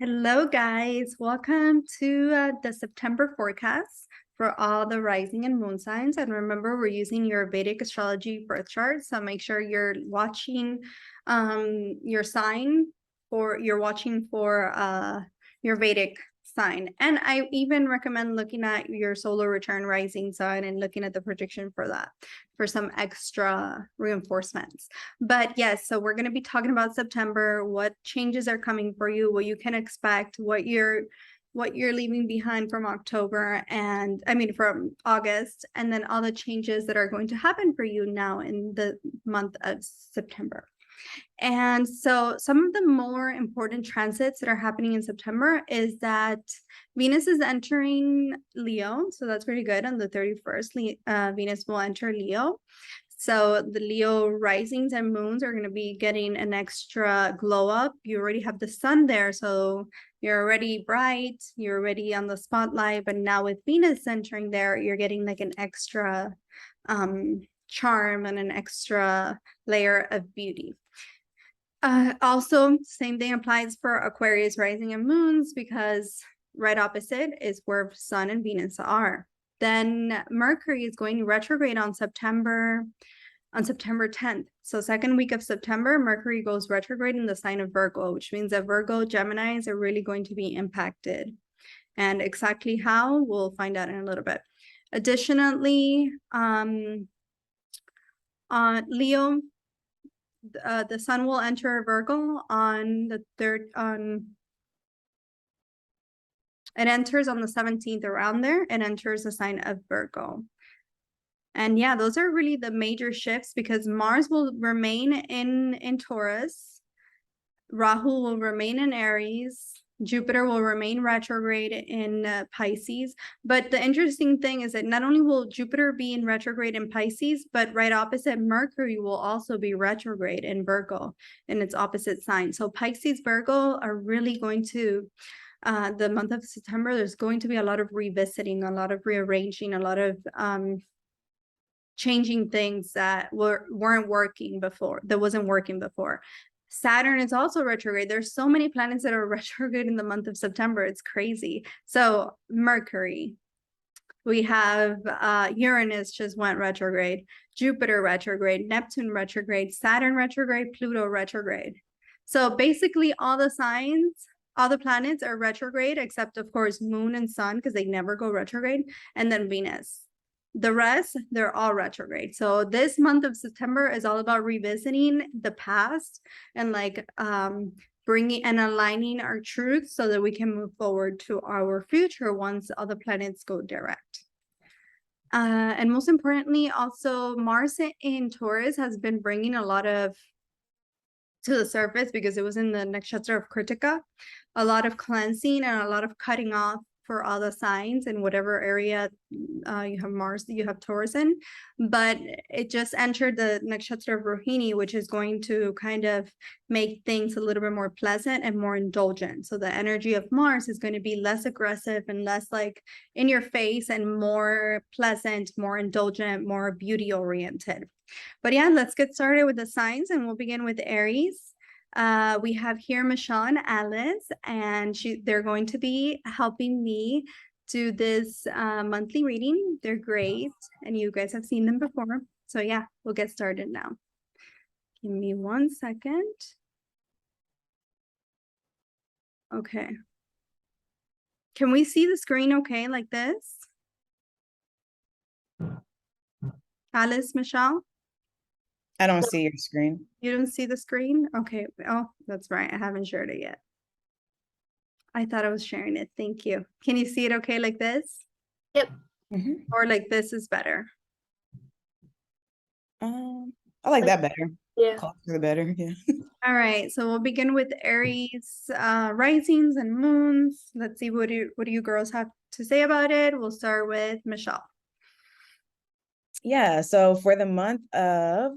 Hello, guys. Welcome to the September forecast for all the rising and moon signs. And remember, we're using your Vedic astrology birth chart. So make sure you're watching your sign you're watching for your Vedic sign. And I even recommend looking at your solar return rising sign and looking at the prediction for that for some extra reinforcements. But yes, so we're going to be talking about September, what changes are coming for you, what you can expect, what you're leaving behind from October and from August, and then all the changes that are going to happen for you now in the month of September. And so some of the more important transits that are happening in September is that Venus is entering Leo. So that's pretty good. On the 31st, Venus will enter Leo. So the Leo risings and moons are going to be getting an extra glow up. You already have the sun there, so you're already bright, you're already on the spotlight. But now with Venus entering there, you're getting like an extra charm and an extra layer of beauty. Also, same thing applies for Aquarius rising and moons, because right opposite is where Sun and Venus are. Then Mercury is going retrograde on September 10th. So second week of September, Mercury goes retrograde in the sign of Virgo, which means that Virgo Geminis are really going to be impacted. And exactly how, we'll find out in a little bit. Additionally, on Leo, the sun will enter Virgo on the 3rd. It enters on the 17th, around there. It enters the sign of Virgo. And yeah, those are really the major shifts, because Mars will remain in Taurus, Rahu will remain in Aries, Jupiter will remain retrograde in Pisces. But the interesting thing is that not only will Jupiter be in retrograde in Pisces, but right opposite, Mercury will also be retrograde in Virgo, in its opposite sign. So Pisces, Virgo are really going to, the month of September, there's going to be a lot of revisiting, a lot of rearranging, a lot of changing things that weren't working before, that wasn't working before. Saturn is also retrograde. There's so many planets that are retrograde in the month of September. It's crazy. So Mercury, we have Uranus just went retrograde, Jupiter retrograde, Neptune retrograde, Saturn retrograde, Pluto retrograde. So basically all the signs, all the planets are retrograde, except of course Moon and Sun, because they never go retrograde, and then Venus. The rest, they're all retrograde. So this month of September is all about revisiting the past and like bringing and aligning our truth so that we can move forward to our future once all the planets go direct. And most importantly, also Mars in Taurus has been bringing a lot of to the surface, because it was in the nakshatra of Kritika, a lot of cleansing and a lot of cutting off for all the signs in whatever area you have Mars, you have Taurus in. But it just entered the nakshatra of Rohini, which is going to kind of make things a little bit more pleasant and more indulgent. So the energy of Mars is going to be less aggressive and less like in your face, and more pleasant, more indulgent, more beauty oriented. But yeah, let's get started with the signs, and we'll begin with Aries. We have here Michelle and Alice, and they're going to be helping me do this monthly reading. They're great, and you guys have seen them before. So yeah, we'll get started now. Give me 1 second. Okay. Can we see the screen okay, like this? Alice, Michelle? I don't see your screen. You don't see the screen? Okay. Oh, that's right. I haven't shared it yet. I thought I was sharing it. Thank you. Can you see it okay like this? Yep. Or like this is better? I like that better. Yeah. Closer the better. Yeah. All right. So we'll begin with Aries risings and moons. Let's see, what do you girls have to say about it? We'll start with Michelle. Yeah. So for the month of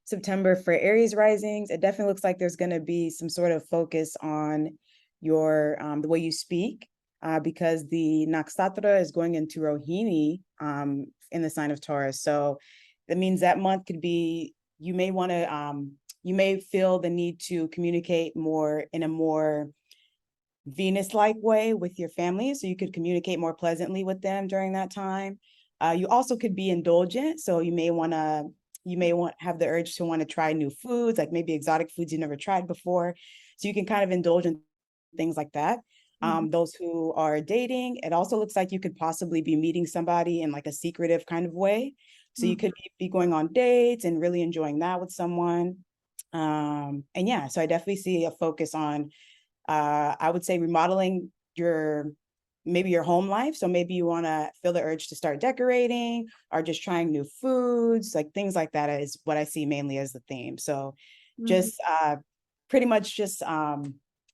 September for Aries risings, it definitely looks like there's going to be some sort of focus on your the way you speak, because the nakshatra is going into Rohini in the sign of Taurus. So that means that month could be, you may want to you may feel the need to communicate more in a more Venus-like way with your family, so you could communicate more pleasantly with them during that time. You also could be indulgent, so you may have the urge to want to try new foods, like maybe exotic foods you never tried before. So you can kind of indulge in things like that. Those who are dating, it also looks like you could possibly be meeting somebody in like a secretive kind of way. So you could be going on dates and really enjoying that with someone. And yeah, so I definitely see a focus on, I would say, remodeling maybe your home life. So maybe you want to feel the urge to start decorating or just trying new foods, like things like that is what I see mainly as the theme. So just pretty much just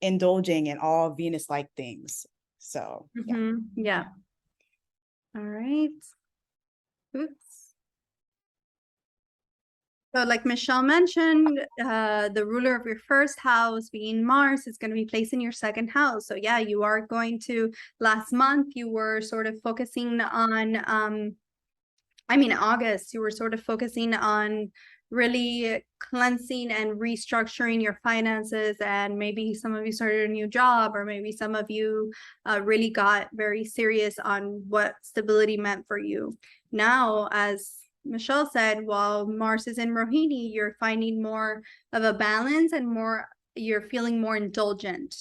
indulging in all Venus-like things. So yeah. Yeah. All right. Oops. So like Michelle mentioned, the ruler of your first house being Mars is going to be placed in your second house. So yeah, you are going to, last month, you were sort of focusing on, August, you were sort of focusing on really cleansing and restructuring your finances. And maybe some of you started a new job, or maybe some of you really got very serious on what stability meant for you. Now, as Michelle said, while Mars is in Rohini, you're finding more of a balance and you're feeling more indulgent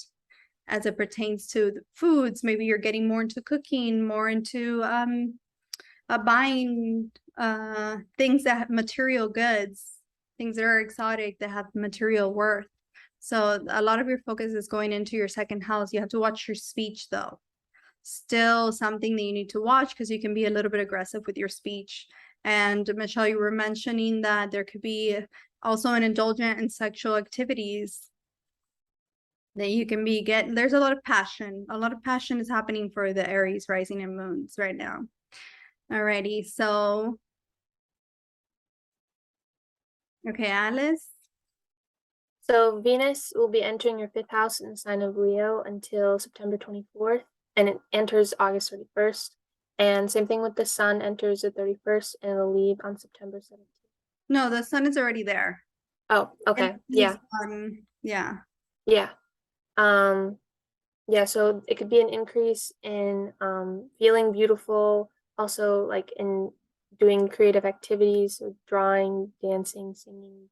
as it pertains to the foods. Maybe you're getting more into cooking, more into buying things that have material goods, things that are exotic, that have material worth. So a lot of your focus is going into your second house. You have to watch your speech, though. Still something that you need to watch, because you can be a little bit aggressive with your speech. And Michelle, you were mentioning that there could be also an indulgent in sexual activities that you can there's a lot of passion. A lot of passion is happening for the Aries rising and moons right now. Alrighty, so okay, Alice. So Venus will be entering your 5th house in the sign of Leo until September 24th, and it enters August 31st. And same thing with the Sun, enters the 31st and it'll leave on September 17th. No, the Sun is already there. Oh, okay. Yeah. Yeah. Yeah. Yeah, so it could be an increase in feeling beautiful, also like in doing creative activities, so drawing, dancing, singing.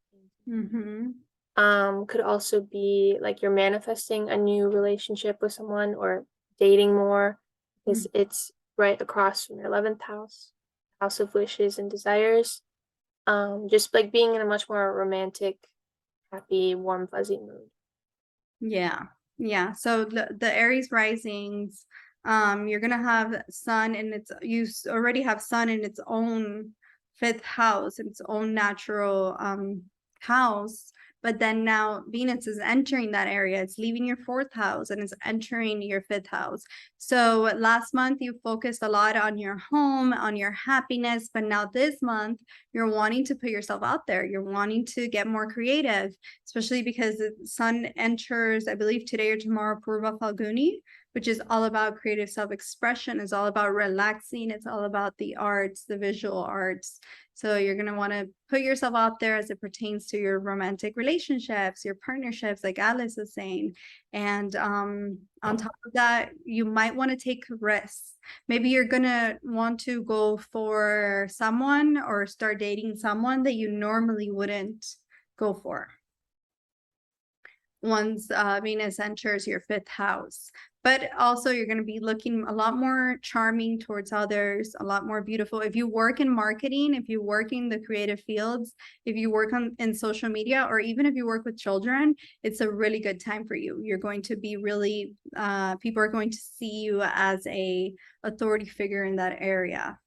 Could also be like you're manifesting a new relationship with someone or dating more, because it's right across from your 11th house, house of wishes and desires. Just like being in a much more romantic, happy, warm, fuzzy mood. Yeah. So the Aries risings, you're gonna have Sun in you already have Sun in its own 5th house, its own natural house. But then now Venus is entering that area. It's leaving your 4th house and it's entering your 5th house. So last month you focused a lot on your home, on your happiness, but now this month you're wanting to put yourself out there. You're wanting to get more creative, especially because the Sun enters, I believe today or tomorrow, Purva Falguni, which is all about creative self-expression. It's all about relaxing. It's all about the arts, the visual arts. So you're going to want to put yourself out there as it pertains to your romantic relationships, your partnerships, like Alice was saying. And on top of that, you might want to take risks. Maybe you're going to want to go for someone or start dating someone that you normally wouldn't go for once Venus enters your 5th house. But also you're going to be looking a lot more charming towards others, a lot more beautiful. If you work in marketing, if you work in the creative fields, if you work in social media, or even if you work with children, it's a really good time for you. You're going to be really, people are going to see you as a authority figure in that area.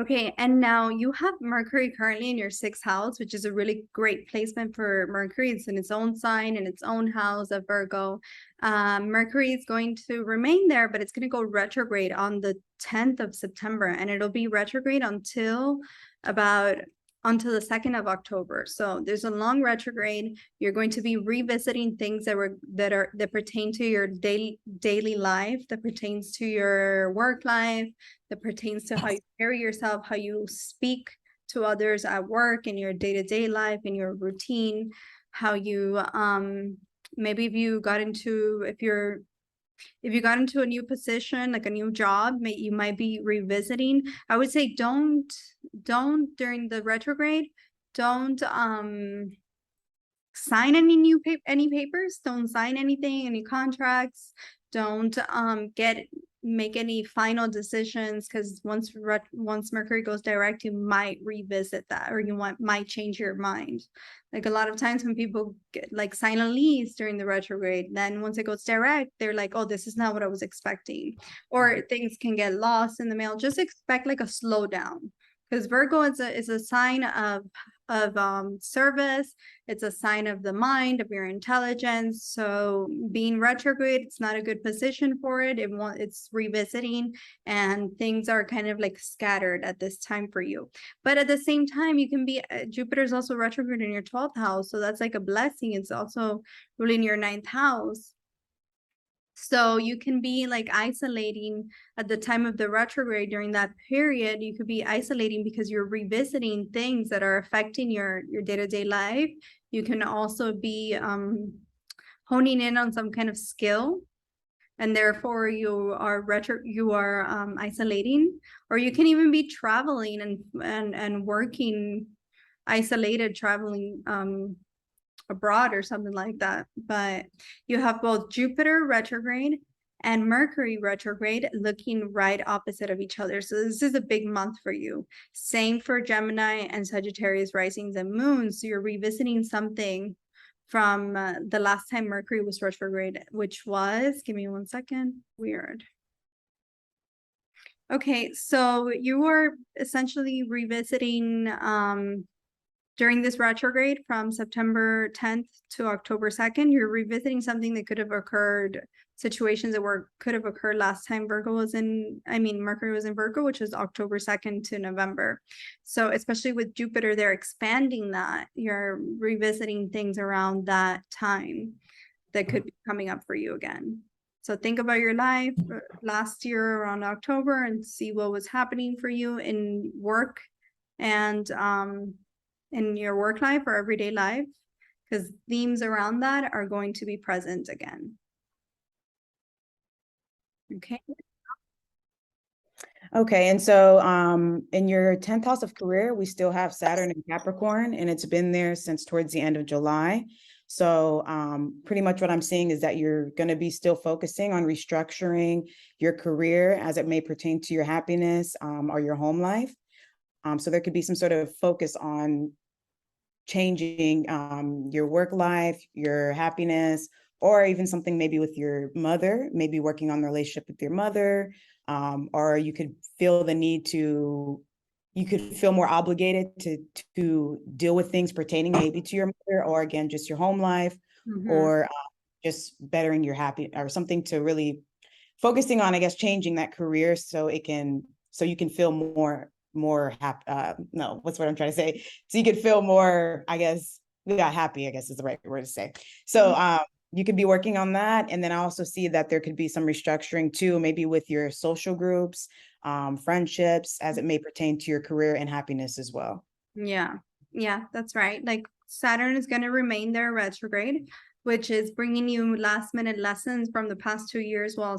Okay, and now you have Mercury currently in your 6th house, which is a really great placement for Mercury. It's in its own sign, in its own house of Virgo. Mercury is going to remain there, but it's going to go retrograde on the 10th of September, and it'll be retrograde until the 2nd of October. So there's a long retrograde. You're going to be revisiting things that pertain to your daily life, that pertains to your work life, that pertains to how you carry yourself, how you speak to others at work, in your day-to-day life, in your routine, how you maybe if you got into a new position, like a new job, you might be revisiting. I would say don't during the retrograde, don't sign any papers, don't sign anything, any contracts, don't make any final decisions, because once Mercury goes direct, you might revisit that, or might change your mind. Like a lot of times when people sign a lease during the retrograde, then once it goes direct, they're like, oh, this is not what I was expecting, or things can get lost in the mail. Just expect like a slowdown, because Virgo is a sign of service. It's a sign of the mind, of your intelligence. So being retrograde, it's not a good position for it. It's revisiting, and things are kind of like scattered at this time for you. But at the same time, you can be Jupiter is also retrograde in your 12th house, so that's like a blessing. It's also ruling your 9th house. So you can be like isolating at the time of the retrograde. During that period, you could be isolating because you're revisiting things that are affecting your day-to-day life. You can also be honing in on some kind of skill, and therefore you are isolating. Or you can even be traveling and working isolated, traveling abroad or something like that. But you have both Jupiter retrograde and Mercury retrograde looking right opposite of each other. So this is a big month for you. Same for Gemini and Sagittarius risings and moons. So you're revisiting something from the last time Mercury was retrograde, which was, give me one second, weird. Okay, so you are essentially revisiting during this retrograde from September 10th to October 2nd, you're revisiting something that could have occurred, situations that could have occurred last time Mercury was in Virgo, which was October 2nd to November. So especially with Jupiter, they're expanding that. You're revisiting things around that time that could be coming up for you again. So think about your life last year around October and see what was happening for you in work and in your work life or everyday life, because themes around that are going to be present again. Okay. Okay, and so in your 10th house of career, we still have Saturn in Capricorn, and it's been there since towards the end of July. So pretty much what I'm seeing is that you're going to be still focusing on restructuring your career as it may pertain to your happiness or your home life. So there could be some sort of focus on changing your work life, your happiness, or even something maybe with your mother, maybe working on the relationship with your mother, or you could feel the need to, you could feel more obligated to deal with things pertaining maybe to your mother, or again, just your home life, or just bettering your happy, or something to really focusing on, I guess, changing that career so you can feel more happy. No, what's what I'm trying to say? So you could feel more, I guess, happy, I guess is the right word to say. So you could be working on that. And then I also see that there could be some restructuring too, maybe with your social groups, friendships, as it may pertain to your career and happiness as well. Yeah, that's right. Like Saturn is going to remain there retrograde, which is bringing you last minute lessons from the past 2 years while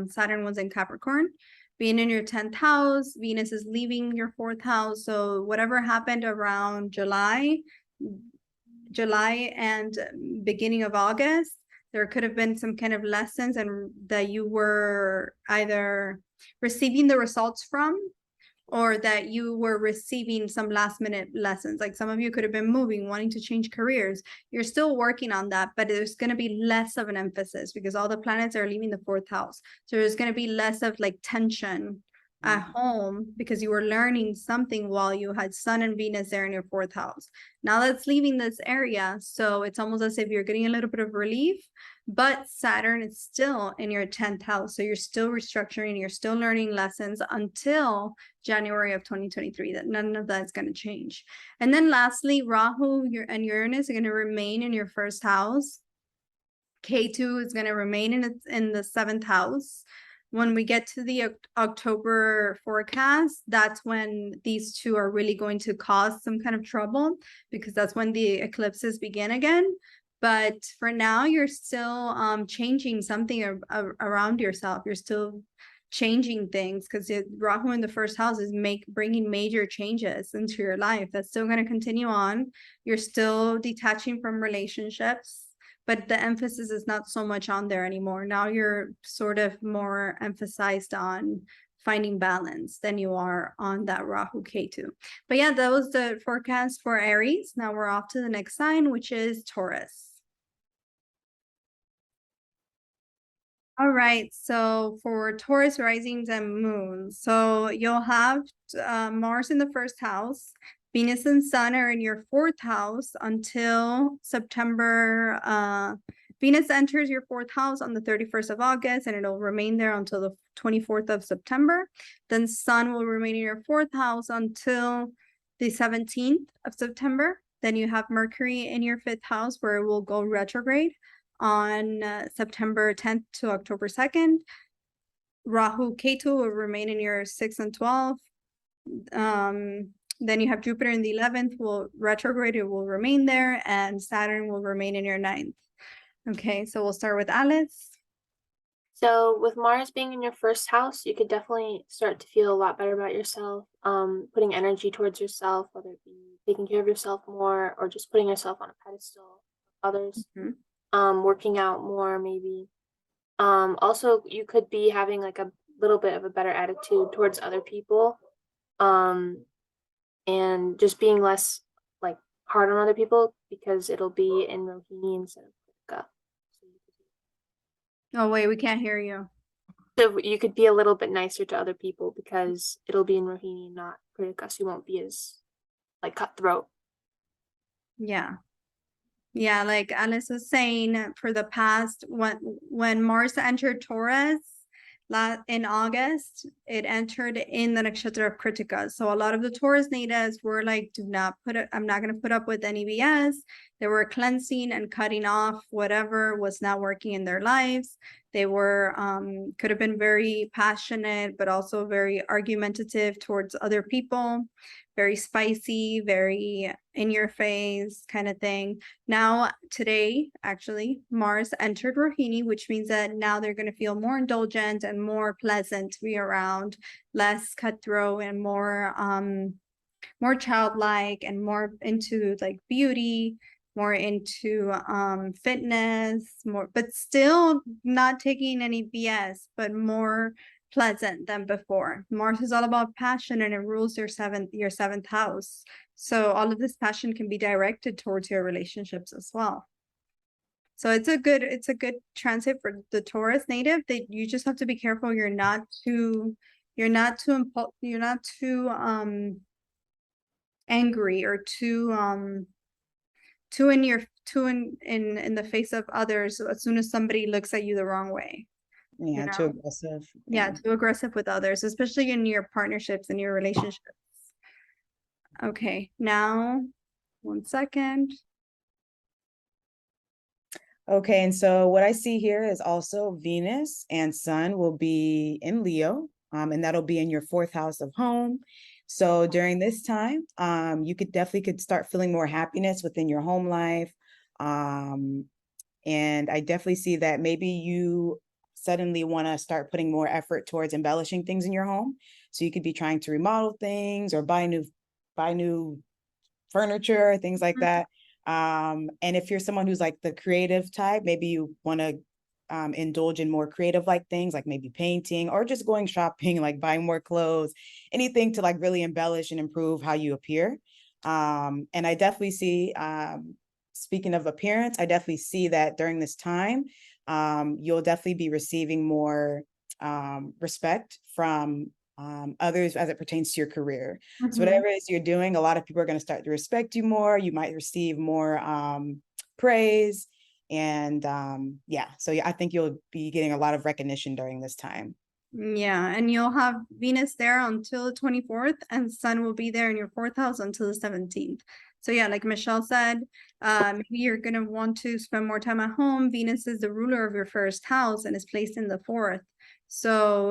Saturn was in Capricorn. Being in your 10th house, Venus is leaving your 4th house. So whatever happened around July and beginning of August, there could have been some kind of lessons and that you were either receiving the results from, or that you were receiving some last minute lessons. Like some of you could have been moving, wanting to change careers. You're still working on that, but there's going to be less of an emphasis because all the planets are leaving the 4th house. So there's going to be less of like tension at home because you were learning something while you had Sun and Venus there in your 4th house. Now that's leaving this area. So it's almost as if you're getting a little bit of relief, but Saturn is still in your 10th house. So you're still restructuring, you're still learning lessons until January of 2023. That none of that's going to change. And then lastly, Rahu and Uranus are going to remain in your 1st house. K2 is going to remain in the 7th house. when we get to the October forecast, that's when these two are really going to cause some kind of trouble, because that's when the eclipses begin again. But for now, you're still changing something around yourself. You're still changing things, because Rahu in the first house is bringing major changes into your life. That's still going to continue on. You're still detaching from relationships, but the emphasis is not so much on there anymore. Now you're sort of more emphasized on finding balance than you are on that Rahu Ketu. But yeah, that was the forecast for Aries. Now we're off to the next sign, which is Taurus. All right, so for Taurus risings and moons, so you'll have Mars in the first house. Venus and Sun are in your fourth house until September. Venus enters your fourth house on the 31st of August, and it'll remain there until the 24th of September. Then Sun will remain in your fourth house until the 17th of September. Then you have Mercury in your fifth house, where it will go retrograde on September 10th to October 2nd. Rahu Ketu will remain in your 6th and 12th. Then you have Jupiter in the 11th, will retrograde, it will remain there, and Saturn will remain in your 9th. Okay, so we'll start with Alice. So with Mars being in your first house, you could definitely start to feel a lot better about yourself, putting energy towards yourself, whether it be taking care of yourself more or just putting yourself on a pedestal of others. Working out more, maybe. Also, you could be having like a little bit of a better attitude towards other people, and just being less like hard on other people, because it'll be in Rohini instead of Kritika. Oh wait, we can't hear you. So you could be a little bit nicer to other people because it'll be in Rohini, not Kritika, so you won't be as like cutthroat. Yeah. Yeah, like Alice was saying, for the past, when Mars entered Taurus in August, it entered in the nakshatra of Kritika. So a lot of the Taurus natives were like, I'm not going to put up with any BS. They were cleansing and cutting off whatever was not working in their lives. They were, could have been very passionate, but also very argumentative towards other people, very spicy, very in your face kind of thing. Now, today, actually, Mars entered Rohini, which means that now they're going to feel more indulgent and more pleasant to be around, less cutthroat and more childlike, and more into like beauty, more into fitness, more, but still not taking any BS, but more pleasant than before. Mars is all about passion, and it rules your seventh house. So all of this passion can be directed towards your relationships as well. So it's a good transit for the Taurus native. That you just have to be careful you're not too angry or too in the face of others as soon as somebody looks at you the wrong way. Yeah, too aggressive. Yeah, too aggressive with others, especially in your partnerships and your relationships. Okay, now 1 second. Okay, and so what I see here is also Venus and Sun will be in Leo, and that'll be in your fourth house of home. So during this time, you could start feeling more happiness within your home life. And I definitely see that maybe you suddenly want to start putting more effort towards embellishing things in your home. So you could be trying to remodel things or buy new furniture, things like that. And if you're someone who's like the creative type, maybe you want to indulge in more creative like things, like maybe painting or just going shopping, like buying more clothes, anything to like really embellish and improve how you appear. And I definitely see, speaking of appearance, I definitely see that during this time, you'll definitely be receiving more respect from others as it pertains to your career. So whatever it is you're doing, a lot of people are going to start to respect you more. You might receive more praise. And yeah, so I think you'll be getting a lot of recognition during this time. Yeah, and you'll have Venus there until the 24th, and Sun will be there in your fourth house until the 17th. So yeah, like Michelle said, maybe you're going to want to spend more time at home. Venus is the ruler of your first house and is placed in the fourth. So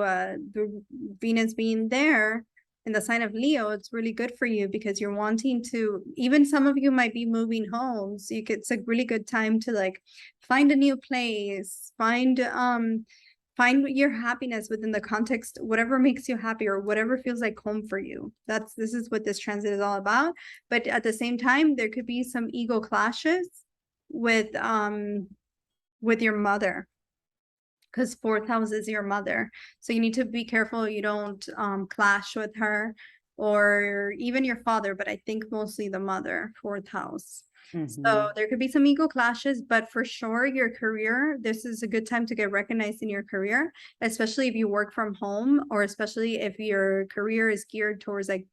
the Venus being there in the sign of Leo, it's really good for you because you're wanting to, even some of you might be moving homes. It's a really good time to like find a new place, find your happiness within the context, whatever makes you happy or whatever feels like home for you. This is what this transit is all about. But at the same time, there could be some ego clashes with your mother, because fourth house is your mother. So you need to be careful you don't clash with her or even your father, but I think mostly the mother, fourth house. So there could be some ego clashes, but for sure your career, this is a good time to get recognized in your career, especially if you work from home, or especially if your career is geared towards like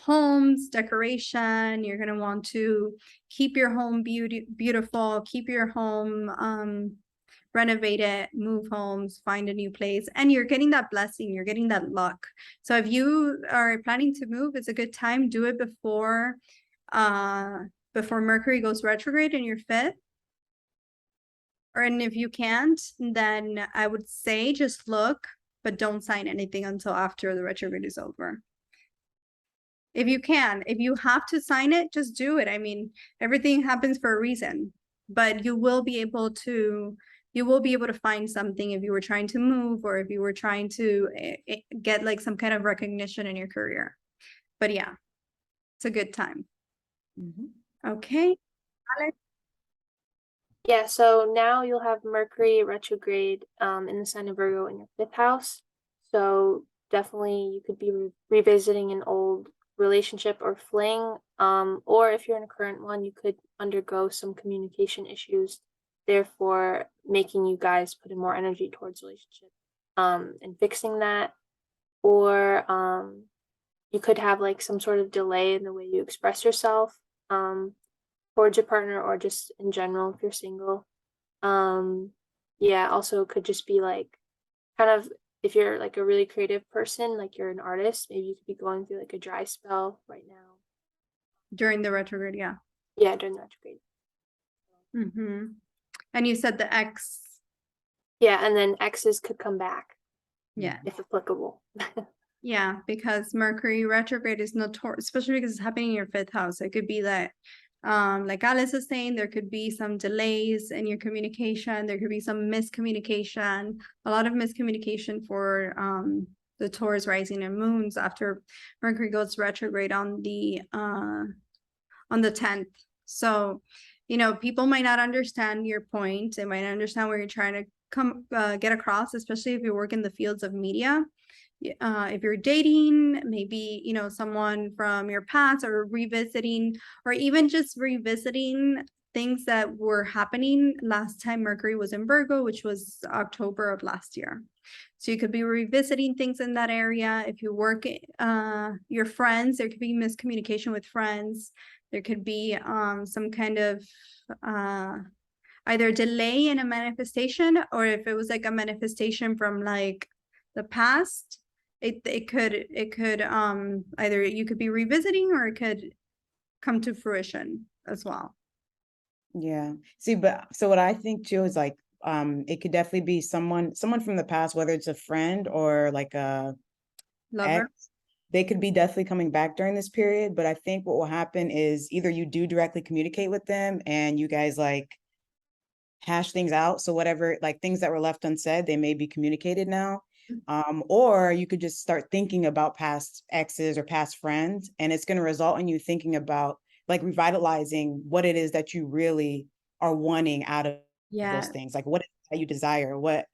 homes, decoration. You're going to want to keep your home beautiful, keep your home renovate it, move homes, find a new place, and you're getting that blessing, you're getting that luck. So if you are planning to move, it's a good time. Do it before Mercury goes retrograde in your fifth. And if you can't, then I would say just look, but don't sign anything until after the retrograde is over. If you can, if you have to sign it, just do it. I mean, everything happens for a reason, but you will be able to find something if you were trying to move or if you were trying to get like some kind of recognition in your career. But yeah, it's a good time. Okay. Alex? Yeah, so now you'll have Mercury retrograde in the sign of Virgo in your fifth house. So definitely you could be revisiting an old relationship or fling, or if you're in a current one, you could undergo some communication issues, therefore making you guys put in more energy towards relationship and fixing that. Or you could have like some sort of delay in the way you express yourself towards your partner, or just in general if you're single. Yeah, also could just be like kind of, if you're like a really creative person, like you're an artist, maybe you could be going through like a dry spell right now. During the retrograde, yeah. Yeah, during the retrograde. And you said the X. Yeah, and then exes could come back. Yeah. If applicable. Yeah, because Mercury retrograde is notorious, especially because it's happening in your fifth house. It could be that, like Alice is saying, there could be some delays in your communication. There could be some miscommunication, a lot of miscommunication for the Taurus rising and moons after Mercury goes retrograde on the 10th. So, people might not understand your point. They might not understand where you're trying to get across, especially if you work in the fields of media. If you're dating, maybe, someone from your past, or revisiting, or even just revisiting things that were happening last time Mercury was in Virgo, which was October of last year. So you could be revisiting things in that area. If you work, your friends, there could be miscommunication with friends. There could be some kind of either delay in a manifestation, or if it was like a manifestation from like the past, it could either you could be revisiting, or it could come to fruition as well. Yeah. See, but so what I think too is like it could definitely be someone from the past, whether it's a friend or like a Lover. ex. They could be definitely coming back during this period, but I think what will happen is either you do directly communicate with them and you guys like hash things out. So whatever, like things that were left unsaid, they may be communicated now. Or you could just start thinking about past exes or past friends, and it's going to result in you thinking about like revitalizing what it is that you really are wanting out of those things. Like what that you desire, what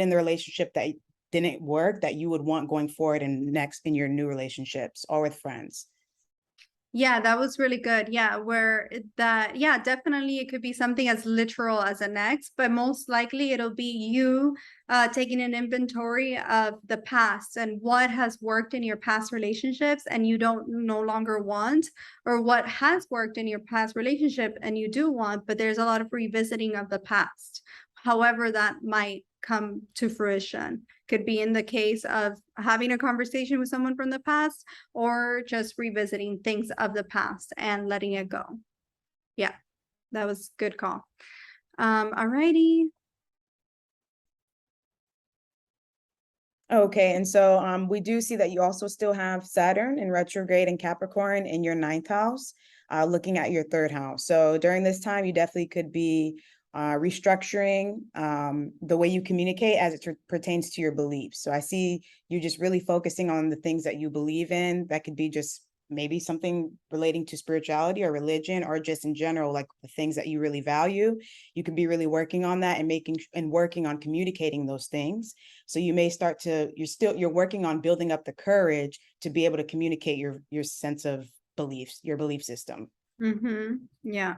in the relationship that didn't work that you would want going forward and next in your new relationships or with friends. Yeah, that was really good. Yeah, definitely it could be something as literal as an ex, but most likely it'll be you taking an inventory of the past and what has worked in your past relationships and you don't no longer want, or what has worked in your past relationship and you do want, but there's a lot of revisiting of the past. However, that might come to fruition. Could be in the case of having a conversation with someone from the past, or just revisiting things of the past and letting it go. Yeah, that was a good call. Alrighty. Okay, and so we do see that you also still have Saturn in retrograde and Capricorn in your ninth house, looking at your third house. So during this time, you definitely could be restructuring the way you communicate as it pertains to your beliefs. So I see you just really focusing on the things that you believe in. That could be just maybe something relating to spirituality or religion, or just in general, like the things that you really value. You could be really working on that and working on communicating those things. So you may start to, you're working on building up the courage to be able to communicate your sense of beliefs, your belief system. Yeah.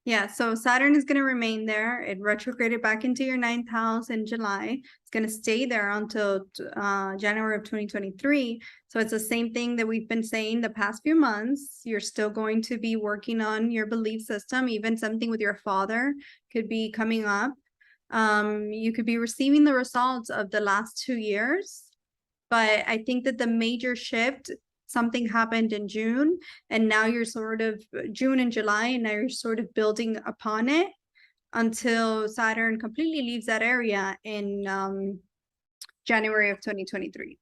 Yeah, so Saturn is going to remain there. It retrograded back into your ninth house in July. It's going to stay there until January of 2023. So it's the same thing that we've been saying the past few months. You're still going to be working on your belief system. Even something with your father could be coming up. You could be receiving the results of the last 2 years. But I think that the major shift, something happened in June, and now you're sort of June and July, and now you're sort of building upon it until Saturn completely leaves that area in January of 2023.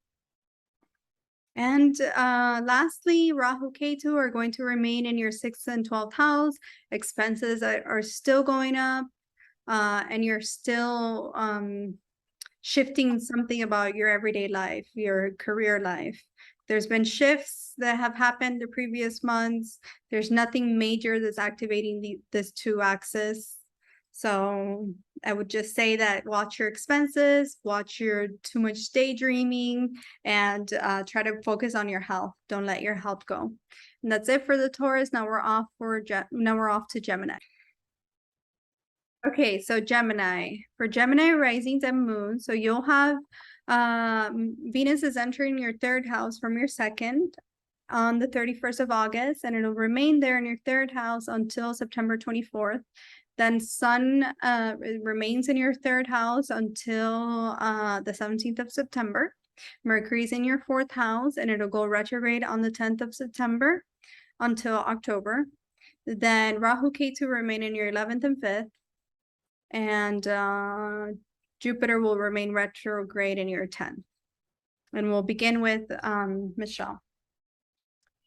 And lastly, Rahu Ketu are going to remain in your 6th and 12th house. Expenses are still going up, and you're still shifting something about your everyday life, your career life. There's been shifts that have happened the previous months. There's nothing major that's activating this 2 axis. So I would just say that watch your expenses, watch your too much daydreaming, and try to focus on your health. Don't let your health go. And that's it for the Taurus. Now we're off to Gemini. Okay, so Gemini. For Gemini risings and moons, so you'll have Venus is entering your 3rd house from your 2nd on the 31st of August, and it'll remain there in your 3rd house until September 24th. Then Sun remains in your 3rd house until the 17th of September. Mercury's in your 4th house, and it'll go retrograde on the 10th of September until October. Then Rahu Ketu remain in your 11th and 5th. And Jupiter will remain retrograde in your 10th. And we'll begin with Michelle.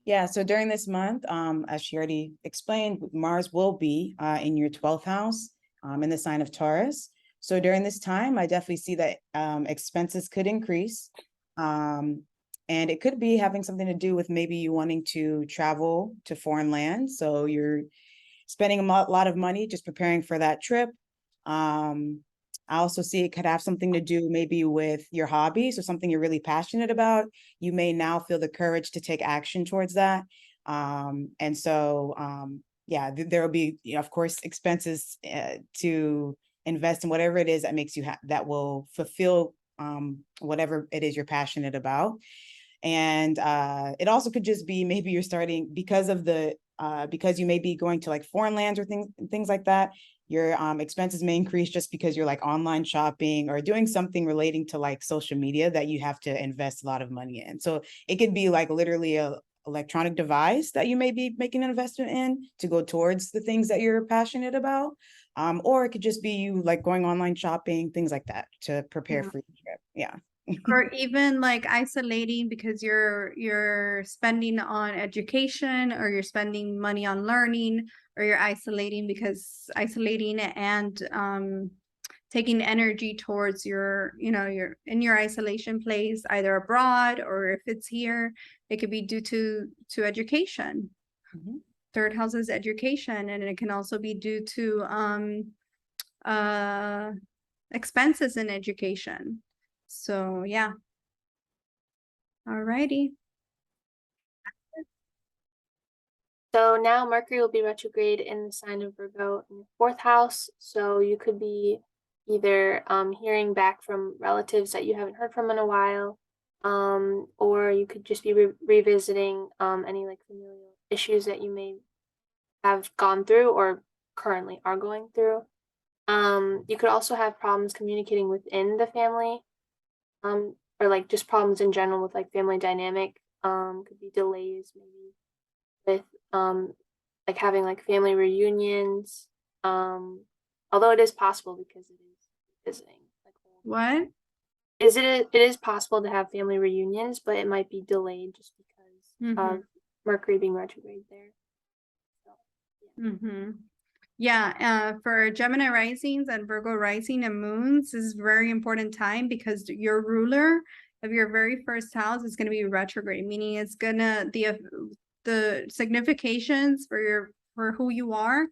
Yeah, so during this month, as she already explained, Mars will be in your 12th house in the sign of Taurus. So during this time, I definitely see that expenses could increase. And it could be having something to do with maybe you wanting to travel to foreign lands. So you're spending a lot of money just preparing for that trip. I also see it could have something to do maybe with your hobbies or something you're really passionate about. You may now feel the courage to take action towards that. And so, yeah, there will be, of course, expenses to invest in whatever it is that makes you that will fulfill whatever it is you're passionate about. And it also could just be maybe you're starting because you may be going to like foreign lands or things like that. Your expenses may increase just because you're like online shopping or doing something relating to like social media that you have to invest a lot of money in. So it could be like literally a electronic device that you may be making an investment in to go towards the things that you're passionate about. Or it could just be you like going online shopping, things like that to prepare for your trip. Yeah. Or even like isolating because you're spending on education, or you're spending money on learning, or you're isolating and taking energy towards you're in your isolation place, either abroad or if it's here, it could be due to education. 3rd house is education, and it can also be due to expenses in education. So yeah. Alrighty. So now Mercury will be retrograde in the sign of Virgo in the 4th house. So you could be either hearing back from relatives that you haven't heard from in a while, or you could just be revisiting any like familial issues that you may have gone through or currently are going through. You could also have problems communicating within the family, or like just problems in general with like family dynamic. Could be delays maybe with like having like family reunions. Although it is possible because it is visiting. Like What? it is possible to have family reunions, but it might be delayed just because of Mercury being retrograde there. So, yeah. Yeah, for Gemini risings and Virgo rising and moons, this is a very important time because your ruler of your very first house is going to be retrograde, meaning it's gonna the significations for who you are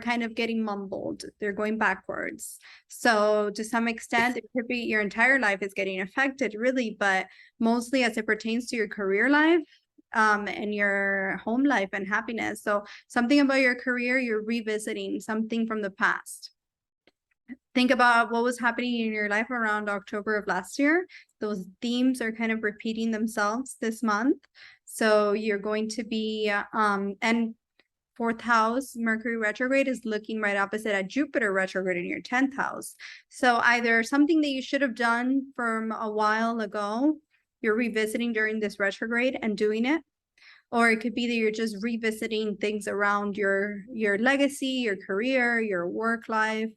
kind of getting mumbled. They're going backwards. So to some extent, it could be your entire life is getting affected, really, but mostly as it pertains to your career life, and your home life and happiness. So something about your career, you're revisiting something from the past. Think about what was happening in your life around October of last year. Those themes are kind of repeating themselves this month. So you're going to be, and fourth house, Mercury retrograde is looking right opposite at Jupiter retrograde in your 10th house. So either something that you should have done from a while ago, you're revisiting during this retrograde and doing it, or it could be that you're just revisiting things around your legacy, your career, your work life,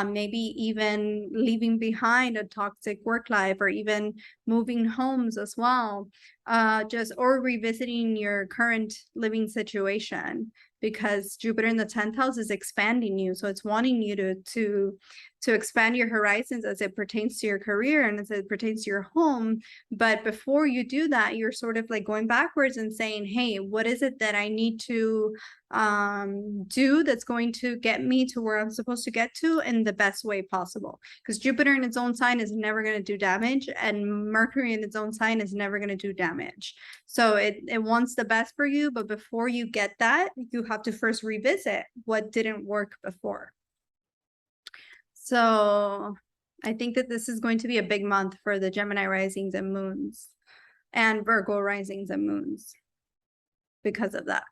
maybe even leaving behind a toxic work life, or even moving homes as well, or revisiting your current living situation, because Jupiter in the 10th house is expanding you. So it's wanting you to expand your horizons as it pertains to your career and as it pertains to your home. But before you do that, you're sort of like going backwards and saying, hey, what is it that I need to do that's going to get me to where I'm supposed to get to in the best way possible? Because Jupiter in its own sign is never going to do damage, and Mercury in its own sign is never going to do damage. So it wants the best for you, but before you get that, you have to first revisit what didn't work before. So I think that this is going to be a big month for the Gemini risings and moons and Virgo risings and moons because of that.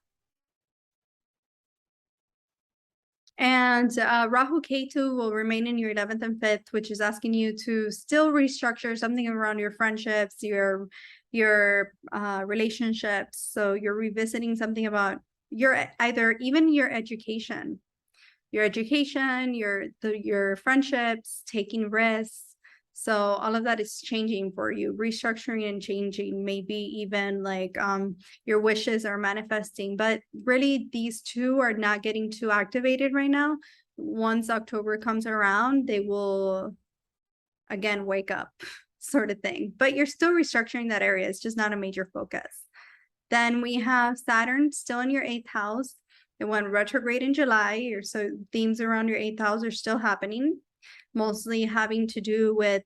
And Rahu Ketu will remain in your 11th and 5th, which is asking you to still restructure something around your friendships, your relationships. So you're revisiting something about either even your education, your friendships, taking risks. So all of that is changing for you, restructuring and changing, maybe even like your wishes are manifesting. But really, these two are not getting too activated right now. Once October comes around, they will again wake up, sort of thing. But you're still restructuring that area. It's just not a major focus. Then we have Saturn still in your 8th house. It went retrograde in July, so themes around your 8th house are still happening, mostly having to do with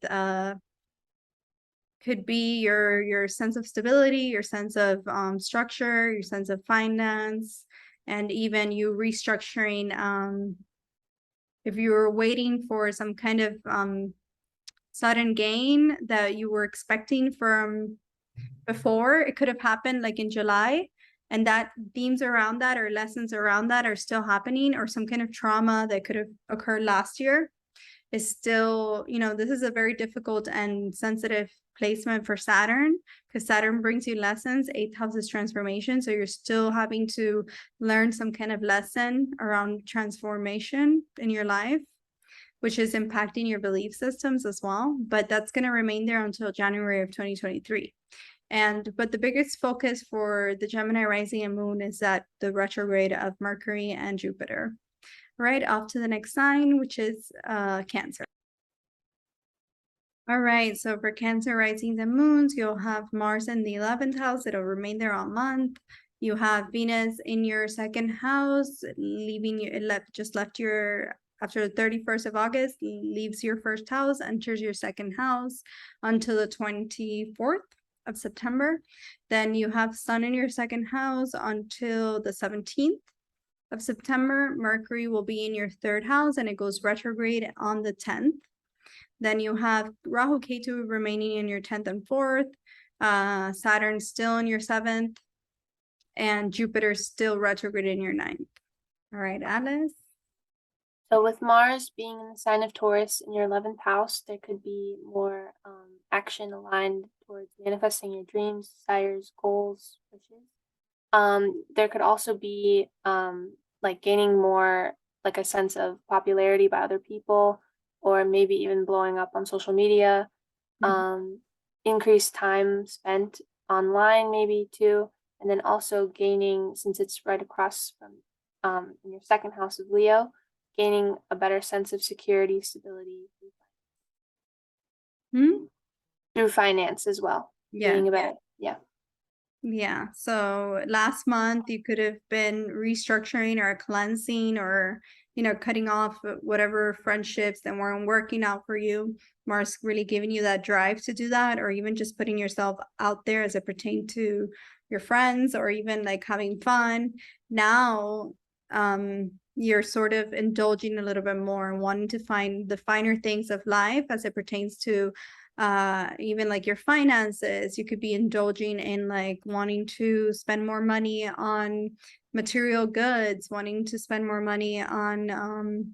could be your sense of stability, your sense of structure, your sense of finance, and even you restructuring. If you were waiting for some kind of sudden gain that you were expecting from before, it could have happened like in July, and that themes around that or lessons around that are still happening, or some kind of trauma that could have occurred last year is still, this is a very difficult and sensitive placement for Saturn, because Saturn brings you lessons. 8th house is transformation. So you're still having to learn some kind of lesson around transformation in your life, which is impacting your belief systems as well. But that's going to remain there until January of 2023. But the biggest focus for the Gemini rising and moon is that the retrograde of Mercury and Jupiter. Right, off to the next sign, which is Cancer. All right, so for Cancer risings and moons, you'll have Mars in the 11th house. It'll remain there all month. You have Venus in your 2nd house, leaving you, left your, after the 31st of August, leaves your 1st house, enters your 2nd house until the 24th of September. Then you have Sun in your 2nd house until the 17th of September. Mercury will be in your 3rd house and it goes retrograde on the 10th. Then you have Rahu Ketu remaining in your 10th and 4th, Saturn still in your 7th, and Jupiter still retrograde in your 9th. All right, Alice. So with Mars being in the sign of Taurus in your 11th house, there could be more action aligned towards manifesting your dreams, desires, goals, wishes. There could also be like gaining more like a sense of popularity by other people, or maybe even blowing up on social media. increased time spent online maybe too, and then also gaining, since it's right across from in your second house of Leo, gaining a better sense of security, stability Hmm? through finance as well. Yeah. Gaining a better, yeah. Yeah. So last month you could have been restructuring or cleansing or, cutting off whatever friendships that weren't working out for you. Mars really giving you that drive to do that, or even just putting yourself out there as it pertains to your friends, or even like having fun. Now, you're sort of indulging a little bit more and wanting to find the finer things of life as it pertains to even like your finances. You could be indulging in like wanting to spend more money on material goods, wanting to spend more money on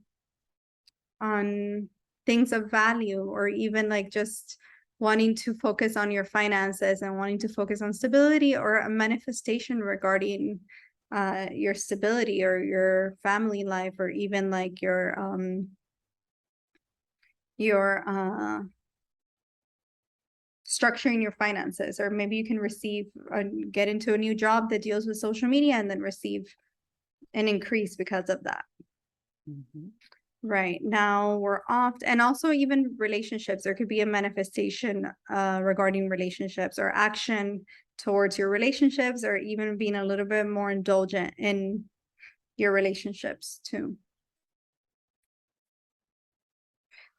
things of value, or even like just wanting to focus on your finances and wanting to focus on stability or a manifestation regarding your stability or your family life, or even like your structuring your finances. Or maybe you can get into a new job that deals with social media and then receive an increase because of that. Right now we're off. And also even relationships, there could be a manifestation regarding relationships or action towards your relationships, or even being a little bit more indulgent in your relationships too.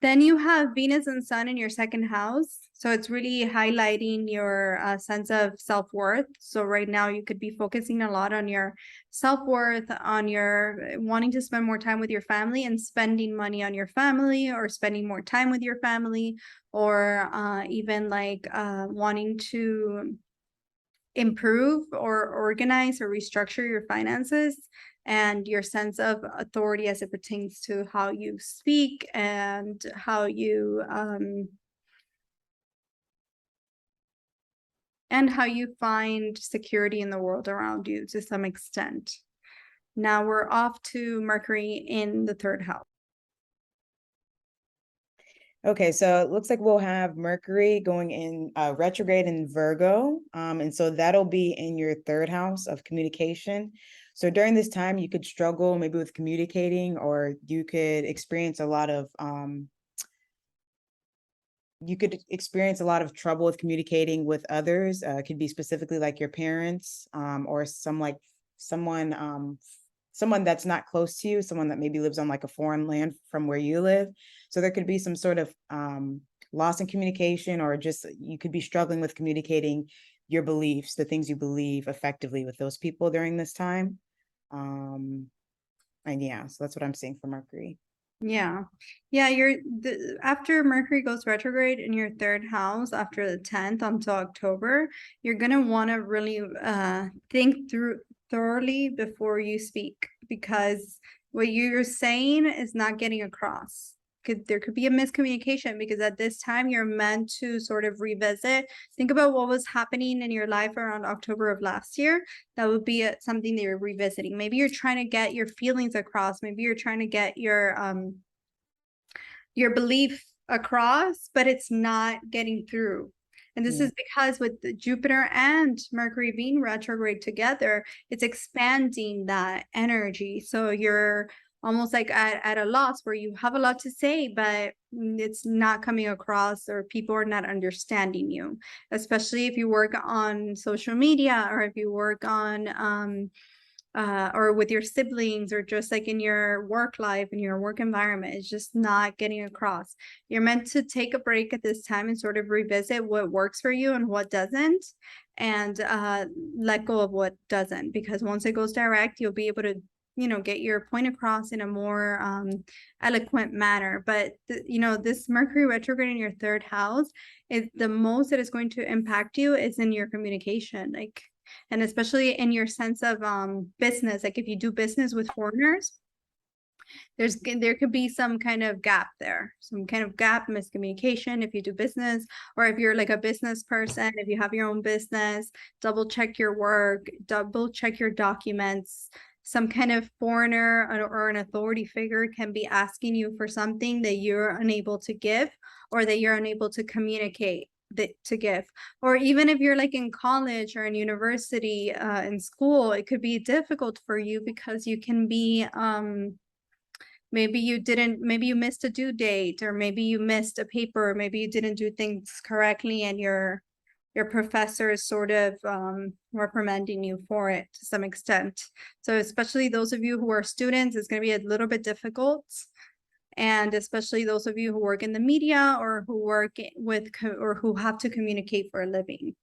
Then you have Venus and Sun in your second house. So it's really highlighting your sense of self-worth. So right now you could be focusing a lot on your self-worth, on your wanting to spend more time with your family and spending money on your family, or spending more time with your family, or even like wanting to improve or organize or restructure your finances and your sense of authority as it pertains to how you speak and how you find security in the world around you to some extent. Now we're off to Mercury in the third house. Okay, so it looks like we'll have Mercury going in retrograde in Virgo. And so that'll be in your third house of communication. So during this time, you could struggle maybe with communicating, or you could experience a lot of trouble with communicating with others. It could be specifically like your parents, or someone that's not close to you, someone that maybe lives on like a foreign land from where you live. So there could be some sort of loss in communication, or just you could be struggling with communicating your beliefs, the things you believe effectively with those people during this time. And yeah, so that's what I'm seeing for Mercury. Yeah. After Mercury goes retrograde in your third house after the 10th until October, you're going to want to really think through thoroughly before you speak, because what you're saying is not getting across. There could be a miscommunication, because at this time you're meant to sort of revisit, think about what was happening in your life around October of last year. That would be something that you're revisiting. Maybe you're trying to get your feelings across. Maybe you're trying to get your belief across, but it's not getting through. And this is because with the Jupiter and Mercury being retrograde together, it's expanding that energy. So you're almost like at a loss, where you have a lot to say, but it's not coming across, or people are not understanding you, especially if you work on social media, or if you work on or with your siblings, or just like in your work life, in your work environment. It's just not getting across. You're meant to take a break at this time and sort of revisit what works for you and what doesn't, and let go of what doesn't, because once it goes direct, you'll be able to get your point across in a more eloquent manner. But this Mercury retrograde in your third house, is the most that is going to impact you is in your communication, and especially in your sense of business. Like if you do business with foreigners, there could be some kind of gap there, miscommunication if you do business, or if you're like a business person, if you have your own business, double check your work, double check your documents, some kind of foreigner or an authority figure can be asking you for something that you're unable to give, or that you're unable to communicate to give. Or even if you're like in college or in university, in school, it could be difficult for you because you can be maybe you missed a due date, or maybe you missed a paper, maybe you didn't do things correctly, and your professor is sort of reprimanding you for it to some extent. So especially those of you who are students, it's going to be a little bit difficult. And especially those of you who work in the media, or who work with or who have to communicate for a living.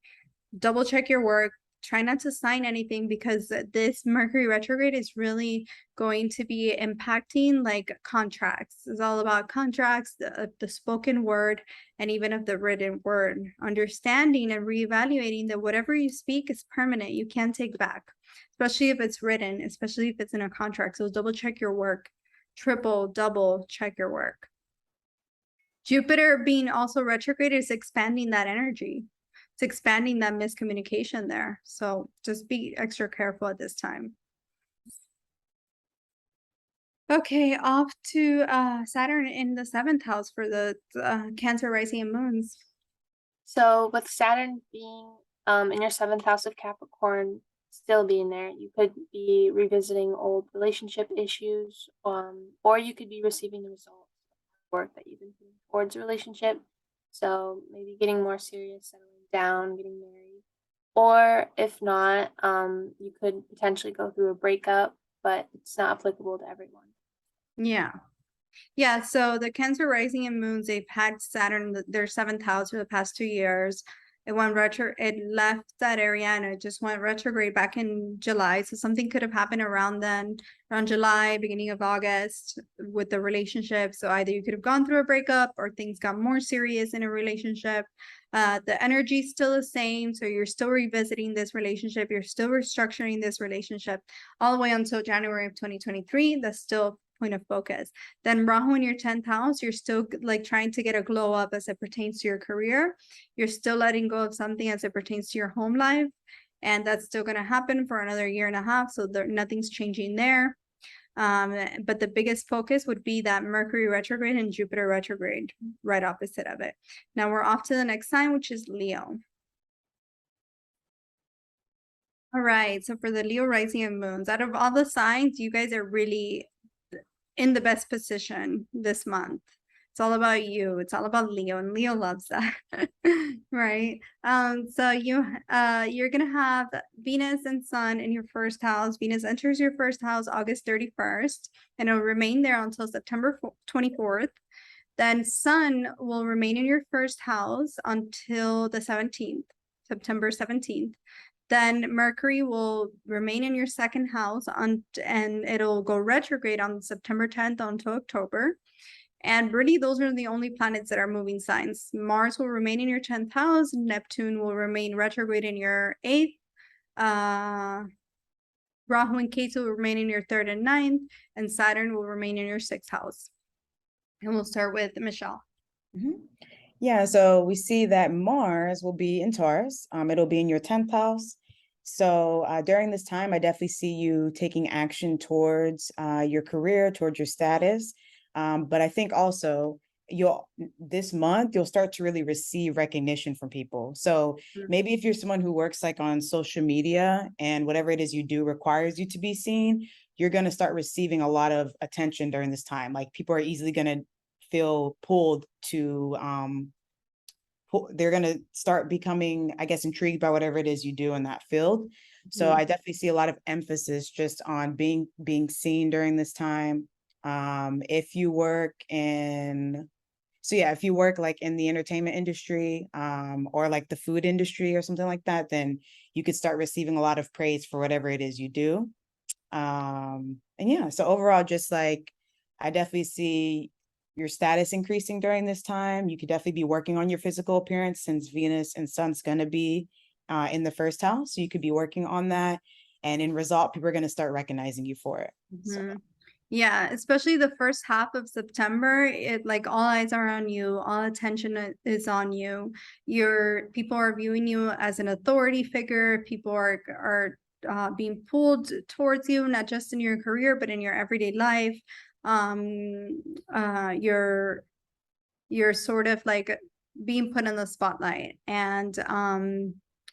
Double check your work. Try not to sign anything, because this Mercury retrograde is really going to be impacting like contracts. It's all about contracts, the spoken word, and even of the written word. Understanding and reevaluating that whatever you speak is permanent. You can't take back, especially if it's written, especially if it's in a contract. So double check your work. Double check your work. Jupiter being also retrograde is expanding that energy. It's expanding that miscommunication there. So just be extra careful at this time. Okay, off to Saturn in the 7th house for the Cancer rising and moons. So with Saturn being in your 7th house of Capricorn, still being there, you could be revisiting old relationship issues, or you could be receiving the results of work that you've been putting towards a relationship. So maybe getting more serious, settling down, getting married. Or if not, you could potentially go through a breakup, but it's not applicable to everyone. Yeah, so the Cancer rising and moons, they've had Saturn, their 7th house, for the past 2 years. It went it left that area, and it just went retrograde back in July. So something could have happened around then, around July, beginning of August, with the relationship. So either you could have gone through a breakup, or things got more serious in a relationship. The energy is still the same. So you're still revisiting this relationship. You're still restructuring this relationship all the way until January of 2023. That's still point of focus. Then Rahu in your 10th house, you're still like trying to get a glow up as it pertains to your career. You're still letting go of something as it pertains to your home life, and that's still going to happen for another 1.5 years. So nothing's changing there. But the biggest focus would be that Mercury retrograde and Jupiter retrograde, right opposite of it. Now we're off to the next sign, which is Leo. All right, so for the Leo rising and moons, out of all the signs, you guys are really in the best position this month. It's all about you. It's all about Leo, and Leo loves that. Right? So you're gonna have Venus and Sun in your 1st house. Venus enters your 1st house August 31st, and it'll remain there until September 24th. Then Sun will remain in your 1st house until the 17th, September 17th. Then Mercury will remain in your 2nd house and it'll go retrograde on September 10th until October. And really, those are the only planets that are moving signs. Mars will remain in your 10th house. Neptune will remain retrograde in your 8th. Rahu and Ketu will remain in your 3rd and 9th. And Saturn will remain in your 6th house. And we'll start with Michelle. Yeah, so we see that Mars will be in Taurus. It'll be in your 10th house. So during this time, I definitely see you taking action towards your career, towards your status. But I think also this month, you'll start to really receive recognition from people. So maybe if you're someone who works like on social media, and whatever it is you do requires you to be seen, you're going to start receiving a lot of attention during this time. Like people are easily going to feel pulled to, they're going to start becoming, I guess, intrigued by whatever it is you do in that field. So I definitely see a lot of emphasis just on being seen during this time. If you work if you work like in the entertainment industry, or like the food industry or something like that, then you could start receiving a lot of praise for whatever it is you do. And yeah, so overall, just like, I definitely see your status increasing during this time. You could definitely be working on your physical appearance, since Venus and Sun's going to be in the 1st house. So you could be working on that. And in result, people are going to start recognizing you for it. So. Yeah, especially the 1st half of September, it like all eyes are on you, all attention is on you. People are viewing you as an authority figure. People are being pulled towards you, not just in your career, but in your everyday life. You're sort of like being put in the spotlight, and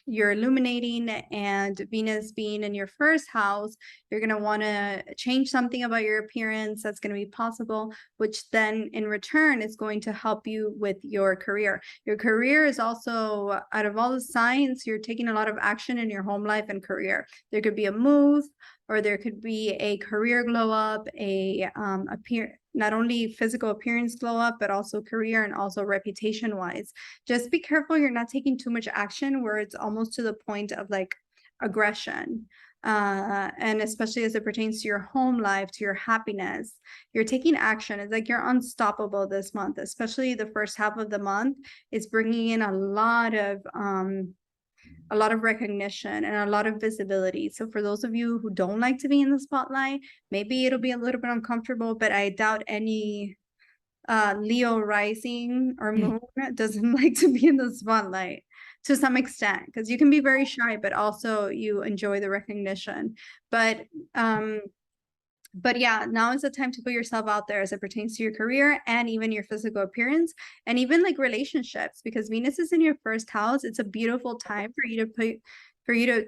you're illuminating, and Venus being in your first house, you're going to want to change something about your appearance that's going to be possible, which then in return is going to help you with your career. Your career is also, out of all the signs, you're taking a lot of action in your home life and career. There could be a move, or there could be a career glow up, not only physical appearance glow up, but also career and also reputation wise. Just be careful you're not taking too much action where it's almost to the point of like aggression. And especially as it pertains to your home life, to your happiness, you're taking action. It's like you're unstoppable this month, especially the first half of the month is bringing in a lot of recognition and a lot of visibility. So for those of you who don't like to be in the spotlight, maybe it'll be a little bit uncomfortable, but I doubt any Leo rising or moon doesn't like to be in the spotlight to some extent, because you can be very shy, but also you enjoy the recognition. But yeah, now is the time to put yourself out there as it pertains to your career and even your physical appearance and even like relationships, because Venus is in your first house. It's a beautiful time for you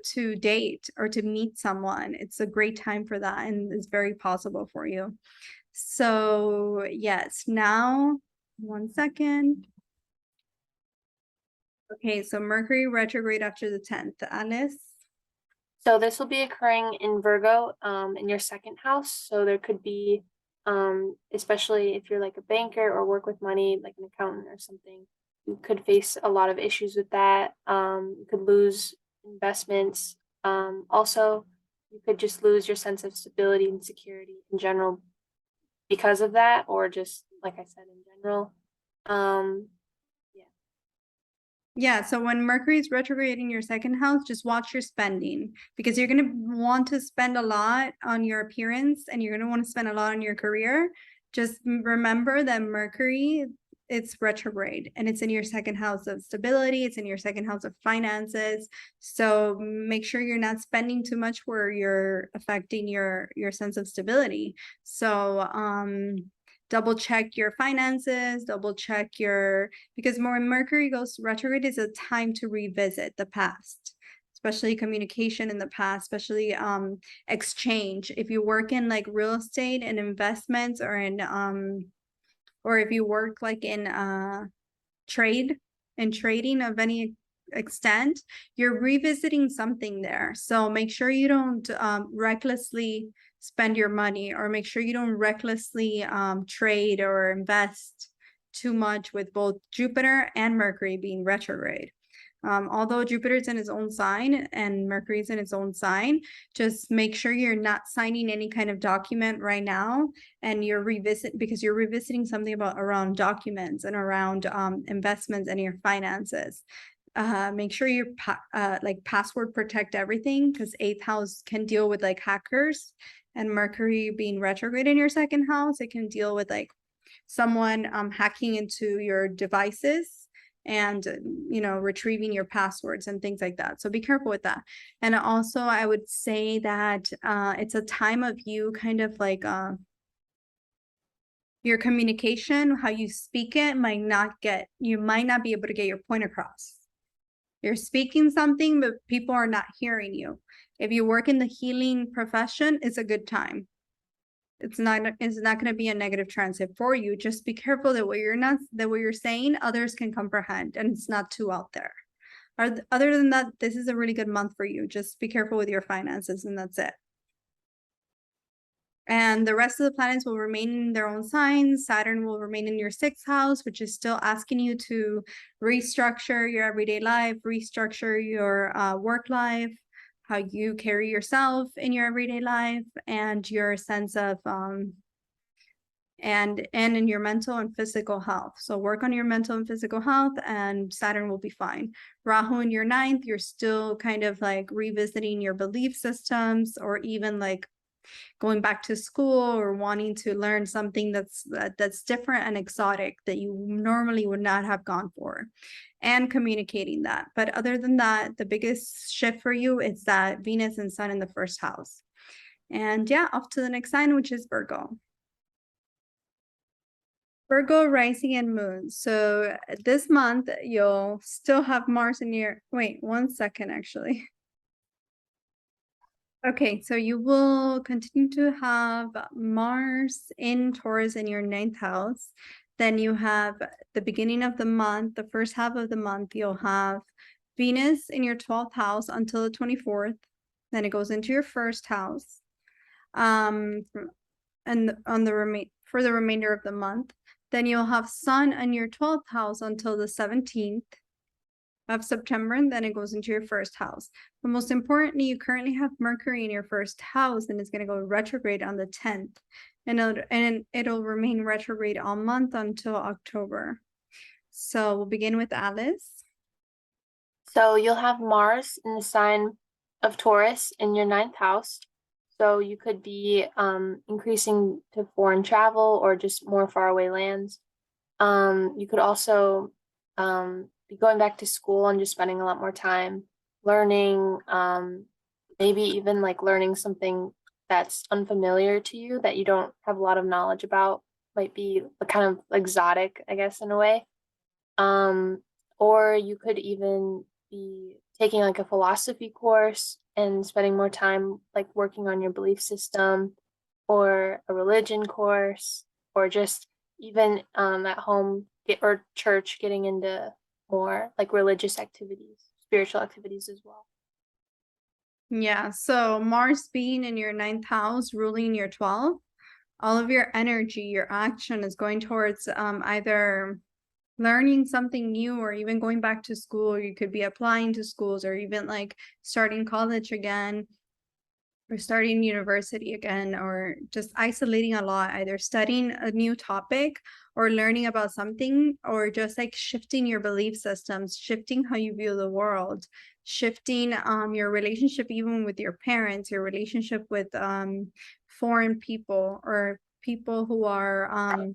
to date or to meet someone. It's a great time for that, and it's very possible for you. So yes, now 1 second. Okay, so Mercury retrograde after the 10th. Alice? So this will be occurring in Virgo, in your second house. So there could be, especially if you're like a banker or work with money, like an accountant or something, you could face a lot of issues with that. You could lose investments. Also, you could just lose your sense of stability and security in general because of that, or just like I said, in general. Yeah, so when Mercury is retrograding in your second house, just watch your spending, because you're going to want to spend a lot on your appearance and you're going to want to spend a lot on your career. Just remember that Mercury, it's retrograde and it's in your second house of stability. It's in your second house of finances. So make sure you're not spending too much where you're affecting your sense of stability. So, double check your finances, double check because when Mercury goes retrograde, is a time to revisit the past, especially communication in the past, especially exchange. If you work in like real estate and investments, or if you work like in trading of any extent, you're revisiting something there. So make sure you don't recklessly spend your money, or make sure you don't recklessly trade or invest too much with both Jupiter and Mercury being retrograde. Although Jupiter's in its own sign and Mercury's in its own sign, just make sure you're not signing any kind of document right now, and because you're revisiting something around documents and around investments and your finances. Make sure you like password protect everything, because 8th house can deal with like hackers, and Mercury being retrograde in your second house, it can deal with like someone hacking into your devices and retrieving your passwords and things like that. So be careful with that. And also I would say that it's a time of you kind of like your communication, how you speak it you might not be able to get your point across. You're speaking something, but people are not hearing you. If you work in the healing profession, it's a good time. It's not going to be a negative transit for you. Just be careful that what you're saying, others can comprehend, and it's not too out there. Other than that, this is a really good month for you. Just be careful with your finances, and that's it. And the rest of the planets will remain in their own signs. Saturn will remain in your 6th house, which is still asking you to restructure your everyday life, restructure your work life, how you carry yourself in your everyday life, and your sense of and in your mental and physical health. So work on your mental and physical health, and Saturn will be fine. Rahu in your 9th, you're still kind of like revisiting your belief systems, or even like going back to school or wanting to learn something that's different and exotic that you normally would not have gone for, and communicating that. But other than that, the biggest shift for you is that Venus and Sun in the first house. And yeah, off to the next sign, which is Virgo. Virgo rising and moon. So this month you'll still have Mars in your, wait, 1 second actually. Okay, so you will continue to have Mars in Taurus in your 9th house. Then you have the beginning of the month, the first half of the month, you'll have Venus in your 12th house until the 24th. Then it goes into your first house. And on the for the remainder of the month. Then you'll have Sun in your 12th house until the 17th of September, and then it goes into your first house. But most importantly, you currently have Mercury in your first house, and it's going to go retrograde on the 10th. And it'll remain retrograde all month until October. So we'll begin with Alice. So you'll have Mars in the sign of Taurus in your 9th house. So you could be increasing to foreign travel or just more faraway lands. You could also be going back to school and just spending a lot more time learning, maybe even like learning something that's unfamiliar to you that you don't have a lot of knowledge about. Might be kind of exotic, I guess, in a way. Or you could even be taking like a philosophy course and spending more time like working on your belief system, or a religion course, or just even at home or church, getting into more like religious activities, spiritual activities as well. Yeah, so Mars being in your 9th house, ruling your 12th, all of your energy, your action is going towards either learning something new or even going back to school. You could be applying to schools or even like starting college again or starting university again, or just isolating a lot, either studying a new topic or learning about something, or just like shifting your belief systems, shifting how you view the world, shifting your relationship even with your parents, your relationship with foreign people or people who are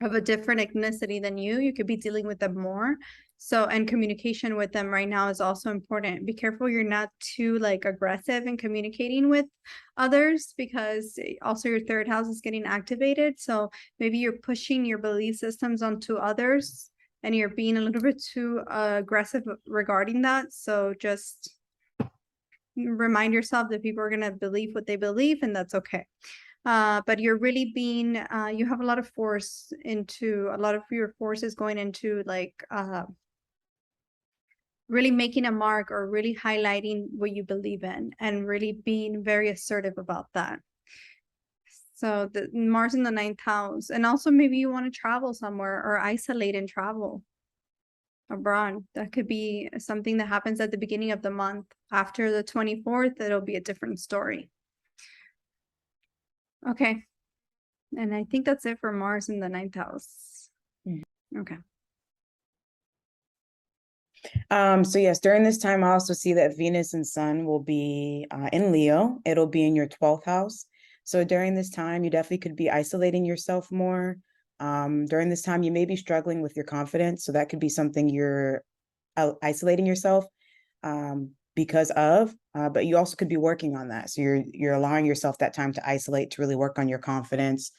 of a different ethnicity than you could be dealing with them more. So, and communication with them right now is also important. Be careful you're not too like aggressive in communicating with others, because also your 3rd house is getting activated. So maybe you're pushing your belief systems onto others and you're being a little bit too aggressive regarding that. So just remind yourself that people are going to believe what they believe, and that's okay. But you're really being, you have a lot of force into, a lot of your force is going into like really making a mark or really highlighting what you believe in and really being very assertive about that. So the Mars in the 9th house, and also maybe you want to travel somewhere or isolate and travel abroad. That could be something that happens at the beginning of the month. After the 24th, it'll be a different story. Okay. And I think that's it for Mars in the 9th house. Okay. So yes, during this time, I also see that Venus and Sun will be in Leo. It'll be in your 12th house. So during this time, you definitely could be isolating yourself more. During this time, you may be struggling with your confidence. So that could be something you're isolating yourself because of, but you also could be working on that. So you're allowing yourself that time to isolate, to really work on your confidence,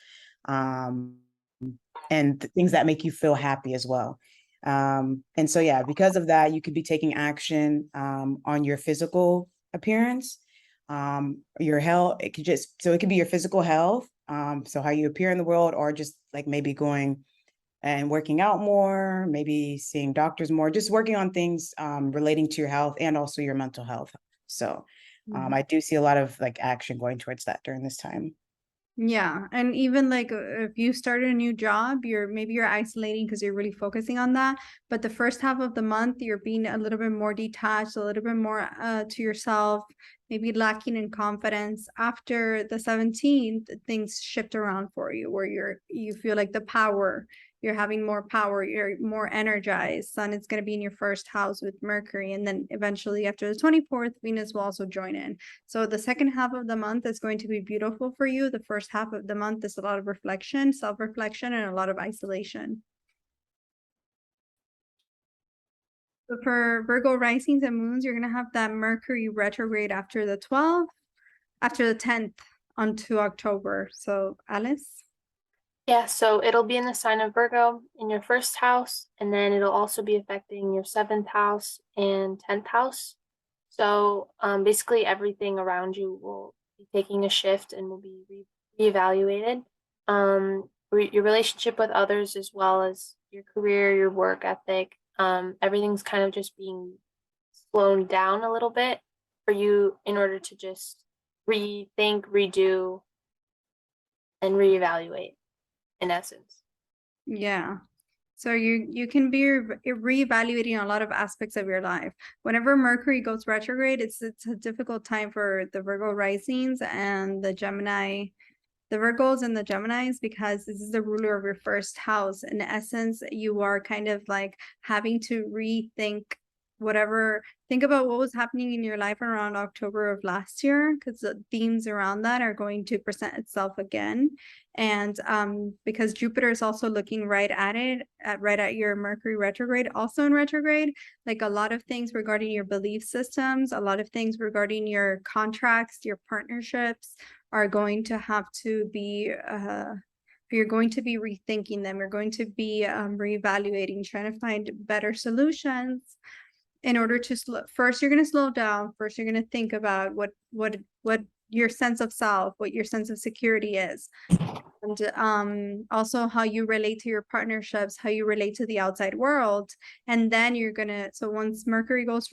and things that make you feel happy as well. And so, yeah, because of that, you could be taking action on your physical appearance, your health. It could be your physical health, so how you appear in the world, or just like maybe going and working out more, maybe seeing doctors more, just working on things relating to your health and also your mental health. So I do see a lot of like action going towards that during this time. Yeah, and even like if you started a new job, maybe you're isolating because you're really focusing on that. But the first half of the month, you're being a little bit more detached, a little bit more to yourself, maybe lacking in confidence. After the 17th, things shift around for you, where you feel like the power, you're having more power, you're more energized. Sun is going to be in your first house with Mercury, and then eventually after the 24th, Venus will also join in. So the second half of the month is going to be beautiful for you. The first half of the month is a lot of reflection, self-reflection, and a lot of isolation. So for Virgo risings and moons, you're going to have that Mercury retrograde after the 12th, after the 10th onto October. So Alice? Yeah, so it'll be in the sign of Virgo in your first house, and then it'll also be affecting your 7th house and 10th house. So basically everything around you will be taking a shift and will be reevaluated. Your relationship with others, as well as your career, your work ethic, everything's kind of just being slowed down a little bit for you in order to just rethink, redo, and reevaluate, in essence. Yeah. So you can be reevaluating a lot of aspects of your life. Whenever Mercury goes retrograde, it's a difficult time for the Virgo risings and the Gemini, the Virgos and the Geminis, because this is the ruler of your first house. In essence, you are kind of like having to rethink think about what was happening in your life around October of last year, because the themes around that are going to present itself again. And because Jupiter is also looking right at it, right at your Mercury retrograde, also in retrograde, like a lot of things regarding your belief systems, a lot of things regarding your contracts, your partnerships are going to have to be you're going to be rethinking them. You're going to be reevaluating, trying to find better solutions in order to first you're going to slow down. First you're going to think about what your sense of self, what your sense of security is, and also how you relate to your partnerships, how you relate to the outside world. And then you're gonna, so once Mercury goes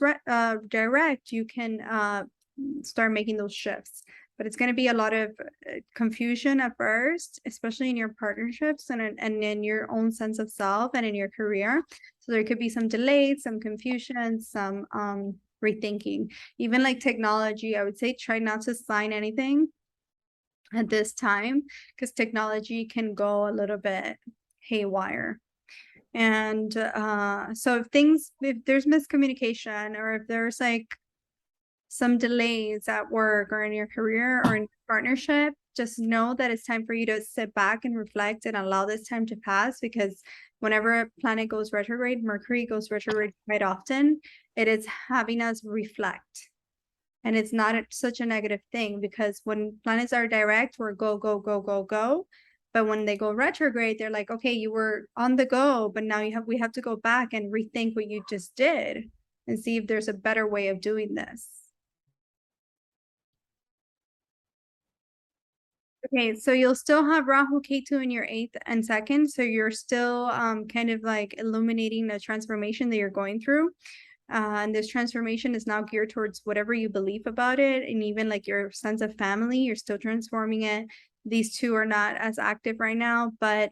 direct, you can start making those shifts. But it's going to be a lot of confusion at first, especially in your partnerships and in your own sense of self and in your career. So there could be some delays, some confusion, some rethinking. Even like technology, I would say try not to sign anything at this time, because technology can go a little bit haywire. And so if there's miscommunication, or if there's like some delays at work or in your career or in partnership, just know that it's time for you to sit back and reflect and allow this time to pass, because whenever a planet goes retrograde, Mercury goes retrograde quite often, it is having us reflect. And it's not such a negative thing, because when planets are direct, we're go, go, go, go, go. But when they go retrograde, they're like, okay, you were on the go, but now we have to go back and rethink what you just did and see if there's a better way of doing this. Okay, so you'll still have Rahu Ketu in your 8th and 2nd. So you're still kind of like illuminating the transformation that you're going through. And this transformation is now geared towards whatever you believe about it. And even like your sense of family, you're still transforming it. These two are not as active right now, but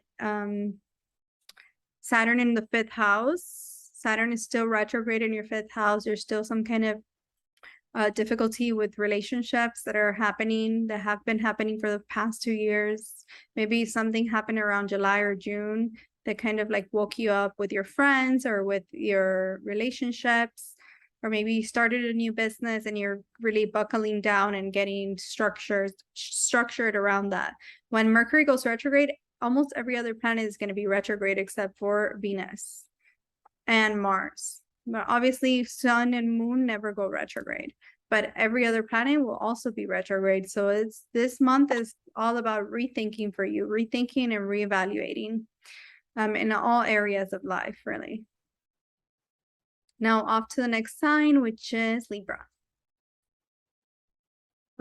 Saturn in the 5th house, Saturn is still retrograde in your 5th house. There's still some kind of difficulty with relationships that have been happening for the past 2 years. Maybe something happened around July or June that kind of like woke you up with your friends or with your relationships, or maybe you started a new business and you're really buckling down and getting structured around that. When Mercury goes retrograde, almost every other planet is going to be retrograde except for Venus and Mars. But obviously Sun and Moon never go retrograde, but every other planet will also be retrograde. So this month is all about rethinking for you, rethinking and reevaluating in all areas of life, really. Now off to the next sign, which is Libra.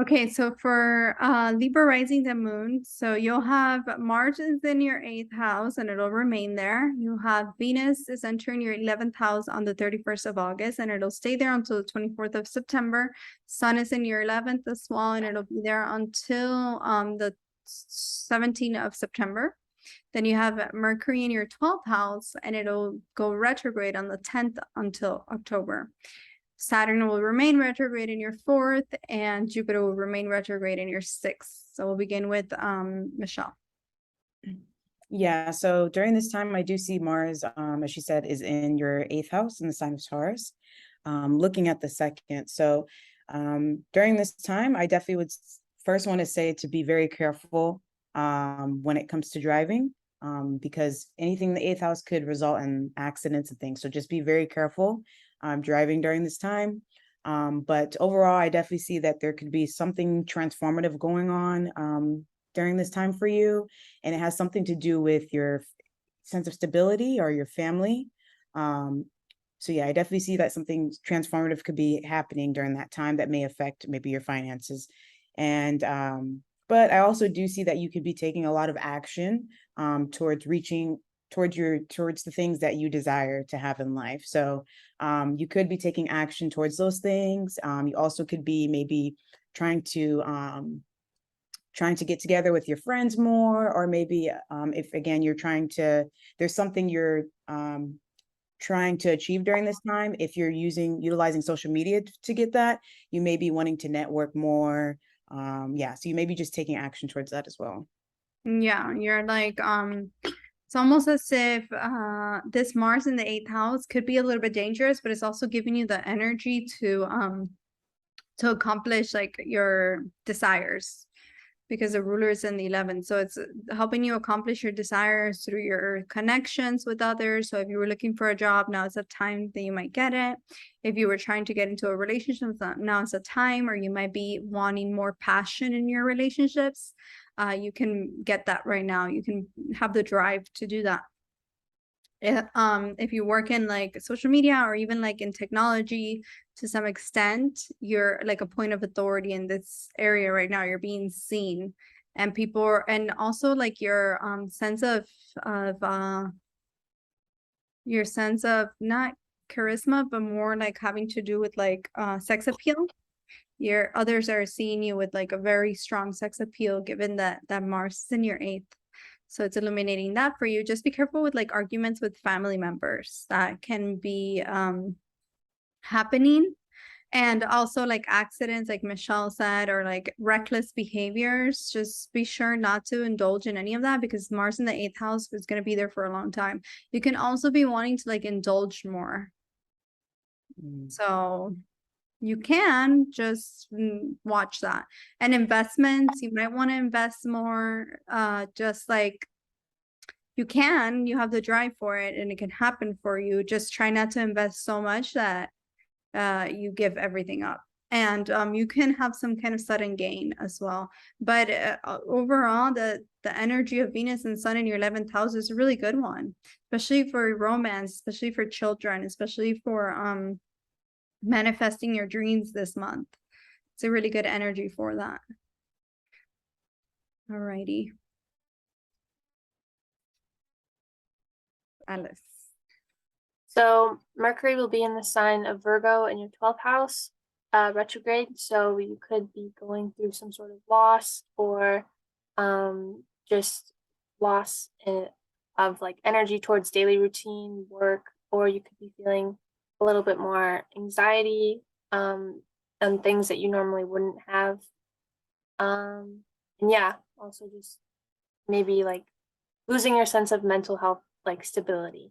Okay, so for Libra rising and moon, so you'll have Mars is in your 8th house and it'll remain there. You'll have Venus is entering your 11th house on the 31st of August and it'll stay there until the 24th of September. Sun is in your 11th as well and it'll be there until the 17th of September. Then you have Mercury in your 12th house and it'll go retrograde on the 10th until October. Saturn will remain retrograde in your 4th, and Jupiter will remain retrograde in your 6th. So we'll begin with Michelle. Yeah, so during this time, I do see Mars, as she said, is in your 8th house in the sign of Taurus, looking at the 2nd. So during this time, I definitely would first want to say to be very careful when it comes to driving, because anything in the 8th house could result in accidents and things. So just be very careful driving during this time. But overall, I definitely see that there could be something transformative going on during this time for you, and it has something to do with your sense of stability or your family. So yeah, I definitely see that something transformative could be happening during that time that may affect maybe your finances. And but I also do see that you could be taking a lot of action towards reaching towards the things that you desire to have in life. So you could be taking action towards those things. You also could be maybe trying to get together with your friends more, or maybe if again there's something you're trying to achieve during this time. If you're utilizing social media to get that, you may be wanting to network more. Yeah, so you may be just taking action towards that as well. Yeah, you're like it's almost as if this Mars in the 8th house could be a little bit dangerous, but it's also giving you the energy to accomplish like your desires, because the ruler is in the 11th. So it's helping you accomplish your desires through your connections with others. So if you were looking for a job, now is a time that you might get it. If you were trying to get into a relationship, now is a time, or you might be wanting more passion in your relationships. You can get that right now. You can have the drive to do that. If you work in like social media or even like in technology to some extent, you're like a point of authority in this area right now. You're being seen, and people are, and also like your sense of your sense of not charisma, but more like having to do with like sex appeal. Your others are seeing you with like a very strong sex appeal, given that Mars is in your 8th. So it's illuminating that for you. Just be careful with like arguments with family members that can be happening. And also like accidents, like Michelle said, or like reckless behaviors. Just be sure not to indulge in any of that, because Mars in the 8th house is going to be there for a long time. You can also be wanting to like indulge more. So you can just watch that. And investments, you might want to invest more. Just like you have the drive for it and it can happen for you. Just try not to invest so much that you give everything up. And you can have some kind of sudden gain as well. But overall, the energy of Venus and Sun in your 11th house is a really good one, especially for romance, especially for children, especially for manifesting your dreams this month. It's a really good energy for that. Alrighty. Alice. So Mercury will be in the sign of Virgo in your 12th house, retrograde. So you could be going through some sort of loss, or just loss of like energy towards daily routine work, or you could be feeling a little bit more anxiety and things that you normally wouldn't have. And yeah, also just maybe like losing your sense of mental health, like stability.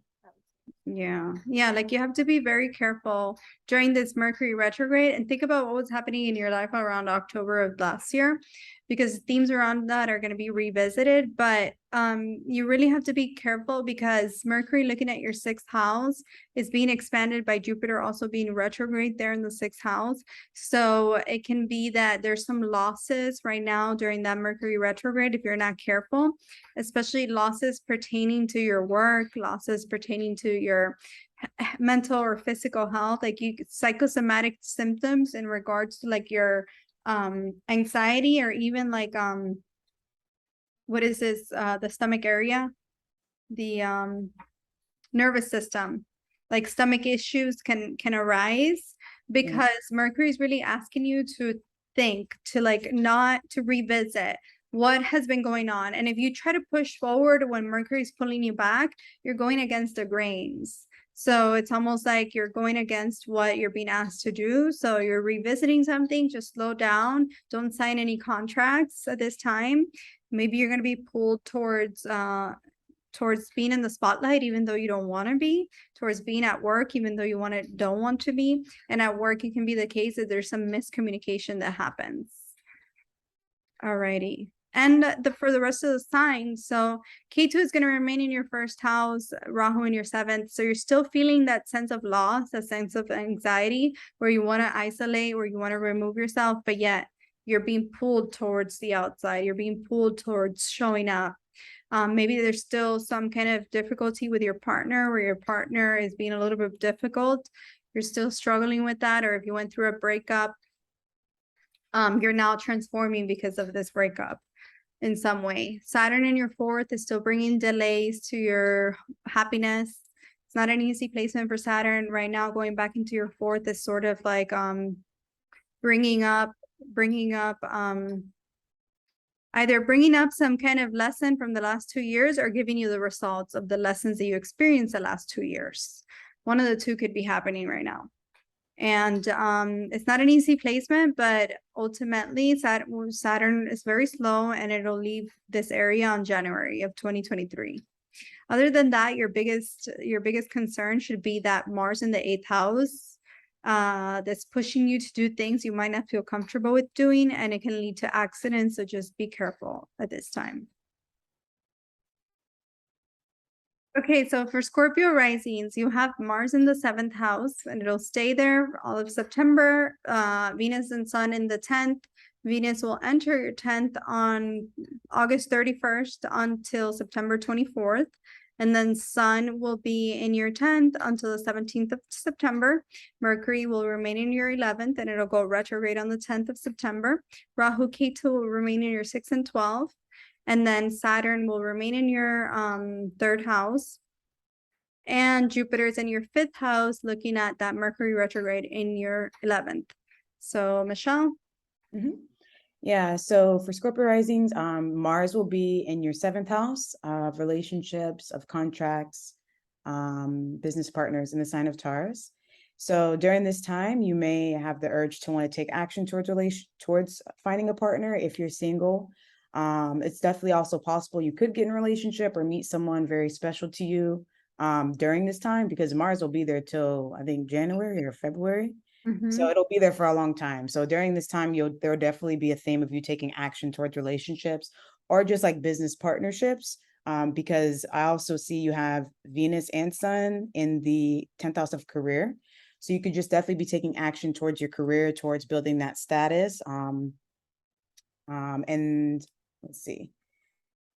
Yeah, like you have to be very careful during this Mercury retrograde, and think about what was happening in your life around October of last year, because themes around that are going to be revisited. But you really have to be careful, because Mercury, looking at your 6th house, is being expanded by Jupiter also being retrograde there in the 6th house. So it can be that there's some losses right now during that Mercury retrograde if you're not careful, especially losses pertaining to your work, losses pertaining to your mental or physical health, like psychosomatic symptoms in regards to like your anxiety, or even like what is this, the stomach area, the nervous system, like stomach issues can arise, because Mercury is really asking you to think, to like not to revisit what has been going on. And if you try to push forward when Mercury is pulling you back, you're going against the grains. So it's almost like you're going against what you're being asked to do. So you're revisiting something, just slow down. Don't sign any contracts at this time. Maybe you're going to be pulled towards being in the spotlight, even though you don't want to be, towards being at work, even though you don't want to be. And at work, it can be the case that there's some miscommunication that happens. Alrighty. And for the rest of the signs, so K2 is going to remain in your first house, Rahu in your seventh. So you're still feeling that sense of loss, that sense of anxiety, where you want to isolate, where you want to remove yourself, but yet you're being pulled towards the outside. You're being pulled towards showing up. Maybe there's still some kind of difficulty with your partner, where your partner is being a little bit difficult. You're still struggling with that, or if you went through a breakup, you're now transforming because of this breakup in some way. Saturn in your fourth is still bringing delays to your happiness. It's not an easy placement for Saturn right now. Going back into your fourth is sort of like bringing up either bringing up some kind of lesson from the last 2 years, or giving you the results of the lessons that you experienced the last 2 years. One of the two could be happening right now. And it's not an easy placement, but ultimately Saturn is very slow, and it'll leave this area on January of 2023. Other than that, your biggest concern should be that Mars in the 8th house that's pushing you to do things you might not feel comfortable with doing, and it can lead to accidents. So just be careful at this time. Okay, so for Scorpio risings, you have Mars in the 7th house, and it'll stay there all of September. Venus and Sun in the 10th. Venus will enter your 10th on August 31st until September 24th. And then Sun will be in your 10th until the 17th of September. Mercury will remain in your 11th, and it'll go retrograde on the 10th of September. Rahu Ketu will remain in your 6th and 12th. And then Saturn will remain in your 3rd house. And Jupiter's in your 5th house, looking at that Mercury retrograde in your 11th. So, Michelle? Yeah, so for Scorpio risings, Mars will be in your 7th house of relationships, of contracts, business partners in the sign of Taurus. So during this time, you may have the urge to want to take action towards finding a partner if you're single. It's definitely also possible you could get in a relationship or meet someone very special to you during this time, because Mars will be there till I think January or February. So it'll be there for a long time. So during this time, there'll definitely be a theme of you taking action towards relationships or just like business partnerships. Because I also see you have Venus and Sun in the 10th house of career. So you could just definitely be taking action towards your career, towards building that status. And let's see.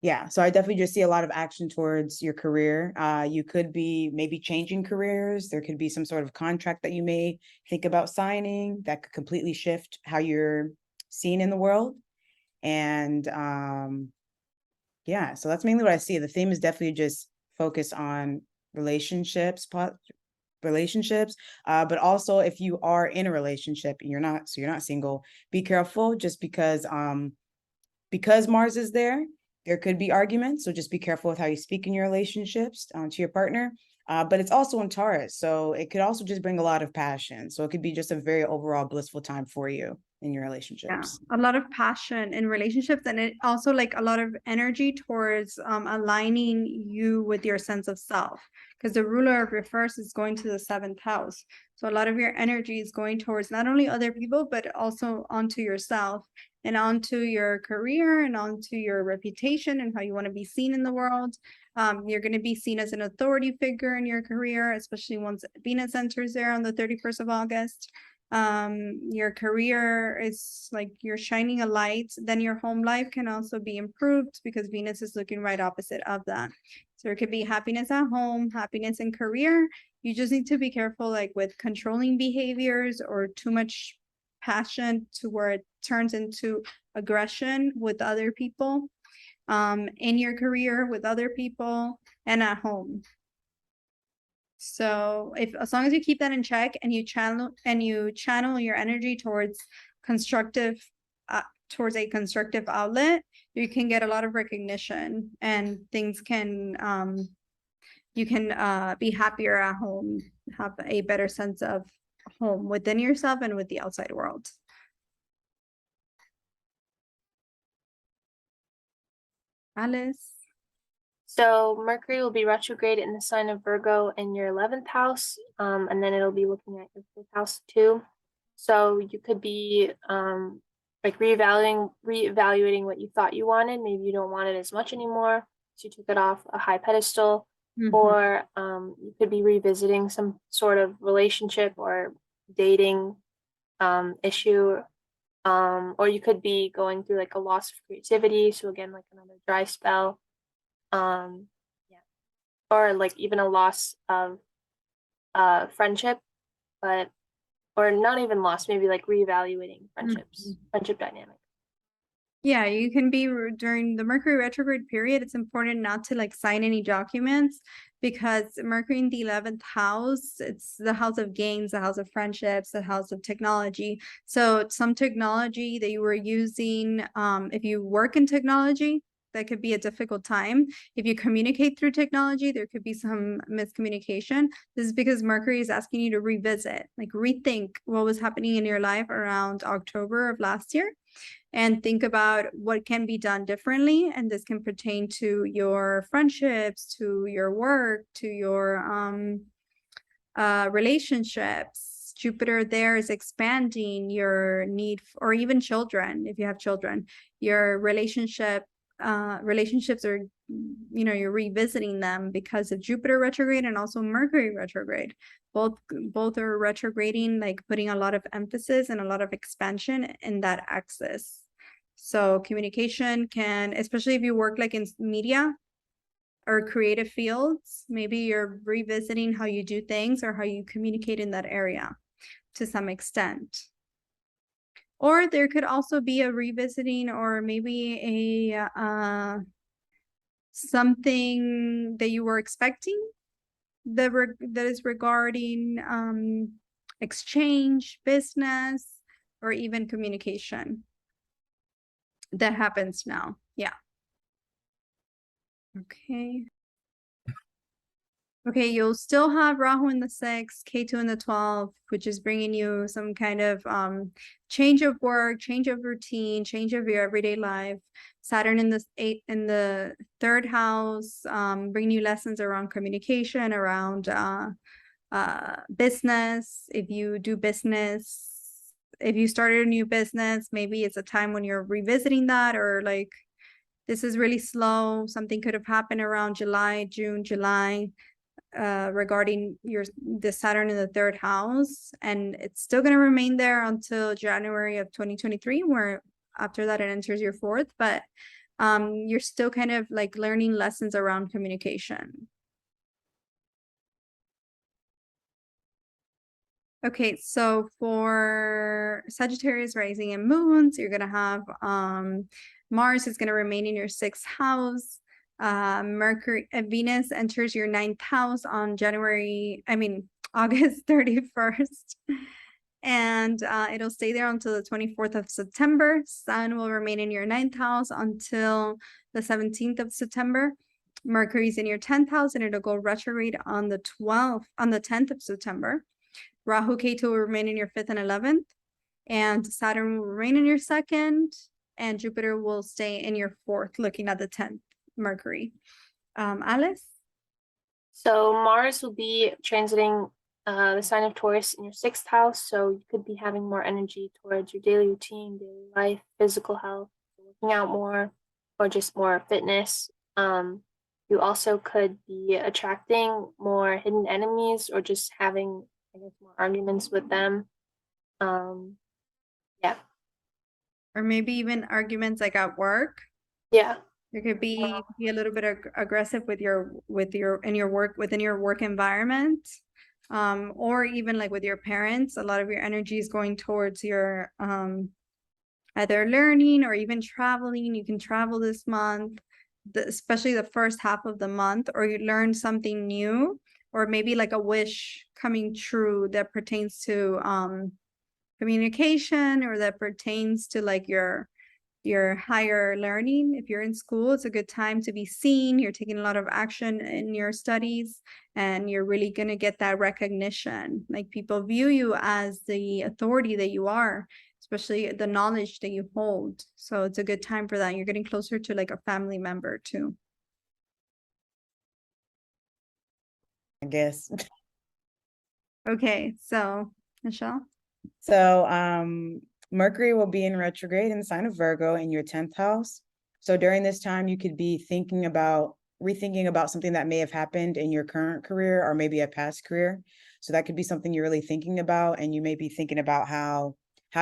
Yeah, so I definitely just see a lot of action towards your career. You could be maybe changing careers. There could be some sort of contract that you may think about signing that could completely shift how you're seen in the world. And yeah, so that's mainly what I see. The theme is definitely just focus on relationships, but also if you are in a relationship and you're not single, be careful, just because Mars is there. There could be arguments, so just be careful with how you speak in your relationships to your partner. But it's also in Taurus, so it could also just bring a lot of passion. So it could be just a very overall blissful time for you in your relationships. Yeah, a lot of passion in relationships, and it also like a lot of energy towards aligning you with your sense of self, because the ruler of your first is going to the 7th house. So a lot of your energy is going towards not only other people, but also onto yourself and onto your career and onto your reputation and how you want to be seen in the world. You're going to be seen as an authority figure in your career, especially once Venus enters there on the 31st of August. Your career is like you're shining a light. Then your home life can also be improved because Venus is looking right opposite of that. So there could be happiness at home, happiness in career. You just need to be careful, like with controlling behaviors or too much passion to where it turns into aggression with other people, in your career, with other people, and at home. So as long as you keep that in check and you channel your energy towards a constructive outlet, you can get a lot of recognition, and things can you can be happier at home, have a better sense of home within yourself and with the outside world. Alice. So Mercury will be retrograde in the sign of Virgo in your 11th house, and then it'll be looking at your 5th house too. So you could be like reevaluating what you thought you wanted. Maybe you don't want it as much anymore, so you took it off a high pedestal. Or you could be revisiting some sort of relationship or dating issue. Or you could be going through like a loss of creativity. So again, like another dry spell. Yeah. Or like even a loss of friendship, but or not even lost, maybe like reevaluating friendships, friendship dynamic. Yeah, you can be during the Mercury retrograde period. It's important not to like sign any documents, because Mercury in the 11th house, it's the house of gains, the house of friendships, the house of technology. So some technology that you were using, if you work in technology, that could be a difficult time. If you communicate through technology, there could be some miscommunication. This is because Mercury is asking you to revisit, like rethink what was happening in your life around October of last year, and think about what can be done differently. And this can pertain to your friendships, to your work, to your relationships. Jupiter there is expanding your need, or even children, if you have children, your relationships are, you know, you're revisiting them because of Jupiter retrograde and also Mercury retrograde. Both are retrograding, like putting a lot of emphasis and a lot of expansion in that axis. So communication can, especially if you work like in media or creative fields, maybe you're revisiting how you do things or how you communicate in that area to some extent. Or there could also be a revisiting, or maybe a something that you were expecting that is regarding exchange, business, or even communication that happens now. Yeah. Okay. Okay, you'll still have Rahu in the 6th, Ketu in the 12th, which is bringing you some kind of change of work, change of routine, change of your everyday life. Saturn in the 8th, in the 3rd house, bringing you lessons around communication, around business. If you do business, if you started a new business, maybe it's a time when you're revisiting that, or like this is really slow. Something could have happened around June, July. Regarding the Saturn in the 3rd house, and it's still going to remain there until January of 2023, where after that it enters your 4th, but you're still kind of like learning lessons around communication. Okay, so for Sagittarius rising and moons, you're going to have Mars is going to remain in your 6th house. Venus enters your 9th house on August 31st, and it'll stay there until the 24th of September. Sun will remain in your 9th house until the 17th of September. Mercury's in your 10th house, and it'll go retrograde on the 10th of September. Rahu Ketu will remain in your 5th and 11th, and Saturn will remain in your 2nd, and Jupiter will stay in your 4th, looking at the 10th. Mercury. Alice? So Mars will be transiting the sign of Taurus in your 6th house, so you could be having more energy towards your daily routine, daily life, physical health, working out more, or just more fitness. You also could be attracting more hidden enemies, or just having, I guess, more arguments with them. Yeah. Or maybe even arguments like at work. Yeah. There could be a little bit aggressive within your work environment, or even like with your parents. A lot of your energy is going towards your either learning or even traveling. You can travel this month, especially the first half of the month, or you learn something new, or maybe like a wish coming true that pertains to communication, or that pertains to like your your higher learning. If you're in school, it's a good time to be seen. You're taking a lot of action in your studies, and you're really going to get that recognition. Like, people view you as the authority that you are, especially the knowledge that you hold. So it's a good time for that. You're getting closer to like a family member too. I guess. Okay, so Michelle. So Mercury will be in retrograde in the sign of Virgo in your 10th house. So during this time, you could be rethinking about something that may have happened in your current career or maybe a past career. So that could be something you're really thinking about, and you may be thinking about how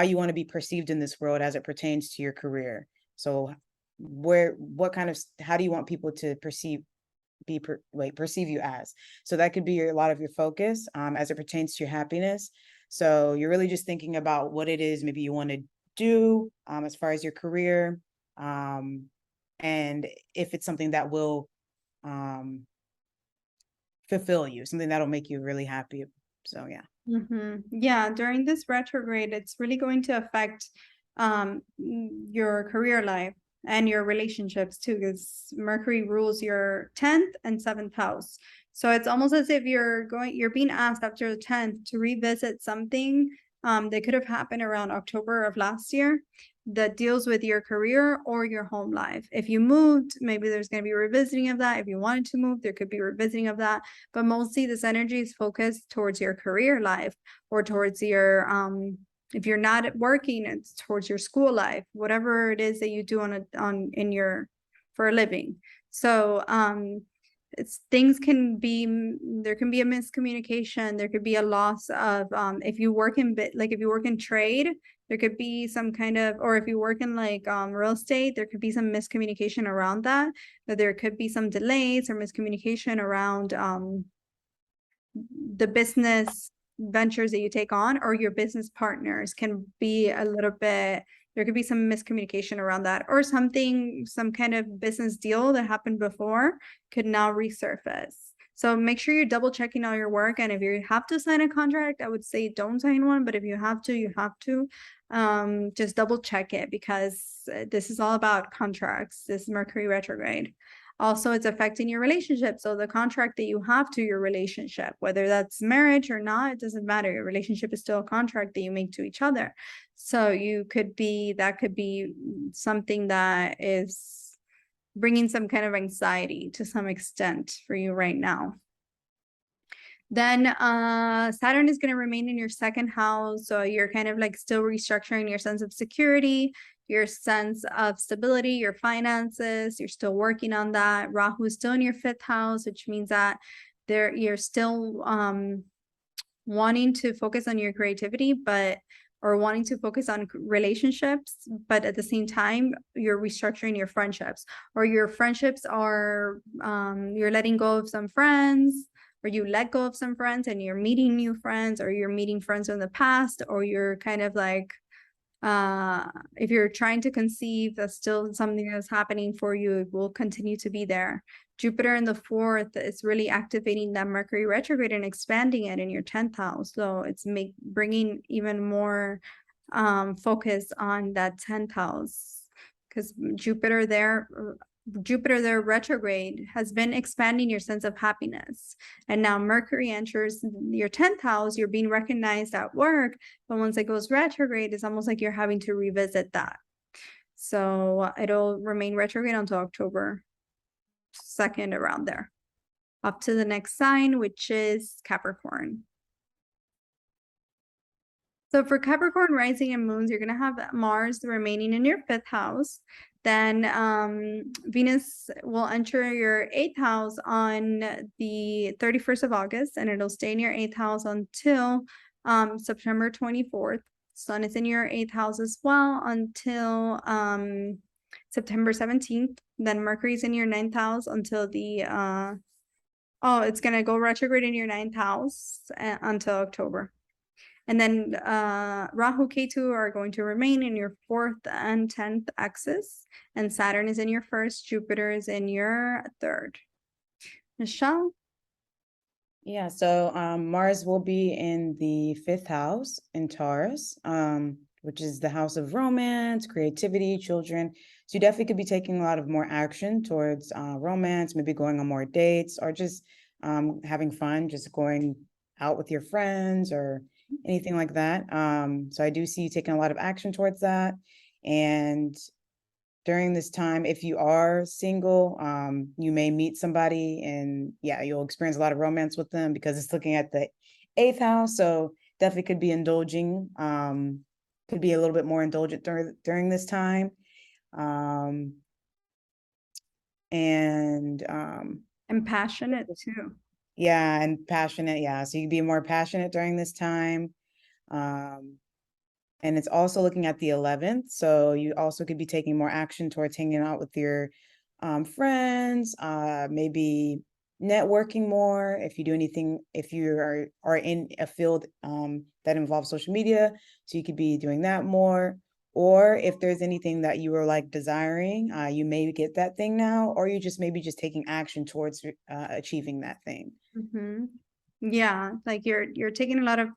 you want to be perceived in this world as it pertains to your career. So how do you want people to perceive you as? So that could be a lot of your focus as it pertains to your happiness. So you're really just thinking about what it is maybe you want to do as far as your career, and if it's something that will fulfill you, something that'll make you really happy. So yeah. Yeah, during this retrograde, it's really going to affect your career life and your relationships too, because Mercury rules your 10th and 7th house. So it's almost as if you're being asked after the 10th to revisit something that could have happened around October of last year that deals with your career or your home life. If you moved, maybe there's going to be revisiting of that. If you wanted to move, there could be revisiting of that. But mostly this energy is focused towards your career life, or towards your if you're not working, it's towards your school life, whatever it is that you do for a living. So things can be, there can be a miscommunication, there could be a loss of if you work in trade, there could be some kind of, or if you work in like real estate, there could be some miscommunication around that there could be some delays or miscommunication around the business ventures that you take on, or your business partners can be a little bit, there could be some miscommunication around that, or some kind of business deal that happened before could now resurface. So make sure you're double checking all your work. And if you have to sign a contract, I would say don't sign one, but if you have to, you have to. Just double check it, because this is all about contracts, this Mercury retrograde. Also, it's affecting your relationship. So the contract that you have to your relationship, whether that's marriage or not, it doesn't matter. Your relationship is still a contract that you make to each other. So that could be something that is bringing some kind of anxiety to some extent for you right now. Then Saturn is going to remain in your 2nd house. So you're kind of like still restructuring your sense of security, your sense of stability, your finances. You're still working on that. Rahu is still in your 5th house, which means that you're still wanting to focus on your creativity, or wanting to focus on relationships, but at the same time, you're restructuring your friendships, or your friendships are, you're letting go of some friends, or you let go of some friends and you're meeting new friends, or you're meeting friends from the past, or you're kind of like, if you're trying to conceive, that's still something that's happening for you. It will continue to be there. Jupiter in the 4th is really activating that Mercury retrograde and expanding it in your 10th house. So it's bringing even more focus on that 10th house, because Jupiter there retrograde has been expanding your sense of happiness. And now Mercury enters your 10th house, you're being recognized at work, but once it goes retrograde, it's almost like you're having to revisit that. So it'll remain retrograde until October 2nd, around there, up to the next sign, which is Capricorn. So for Capricorn rising and moons, you're going to have Mars remaining in your 5th house. Then Venus will enter your 8th house on the 31st of August, and it'll stay in your 8th house until September 24th. Sun is in your 8th house as well until September 17th. Then Mercury's in your 9th house until it's going to go retrograde in your 9th house until October. And then Rahu, Ketu are going to remain in your 4th and 10th axis. And Saturn is in your 1st, Jupiter is in your 3rd. Michelle? Yeah, so Mars will be in the 5th house in Taurus, which is the house of romance, creativity, children. So you definitely could be taking a lot of more action towards romance, maybe going on more dates, or just having fun, just going out with your friends or anything like that. So I do see you taking a lot of action towards that. And during this time, if you are single, you may meet somebody and yeah, you'll experience a lot of romance with them because it's looking at the 8th house. So definitely could be indulging, could be a little bit more indulgent during this time. And passionate too. Yeah, and passionate. Yeah, so you can be more passionate during this time. And it's also looking at the 11th. So you also could be taking more action towards hanging out with your friends, maybe networking more. If you do anything, if you are in a field that involves social media, so you could be doing that more. Or if there's anything that you were like desiring, you may get that thing now, or you just maybe just taking action towards achieving that thing. Mm-hmm. Yeah, like you're taking a lot of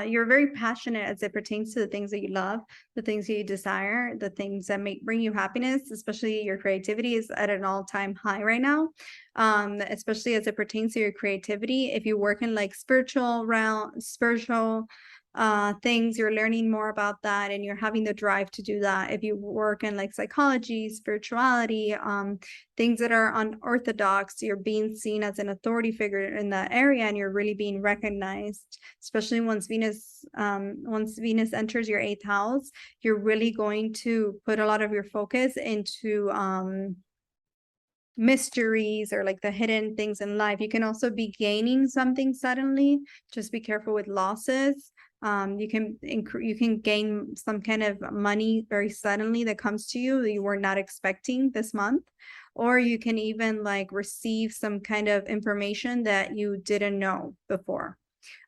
you're very passionate as it pertains to the things that you love, the things that you desire, the things that bring you happiness, especially your creativity is at an all-time high right now. Especially as it pertains to your creativity. If you work in like spiritual things, you're learning more about that and you're having the drive to do that. If you work in like psychology, spirituality, things that are unorthodox, you're being seen as an authority figure in that area and you're really being recognized, especially once Venus enters your 8th house. You're really going to put a lot of your focus into mysteries or like the hidden things in life. You can also be gaining something suddenly. Just be careful with losses. You can gain some kind of money very suddenly that comes to you that you were not expecting this month, or you can even like receive some kind of information that you didn't know before,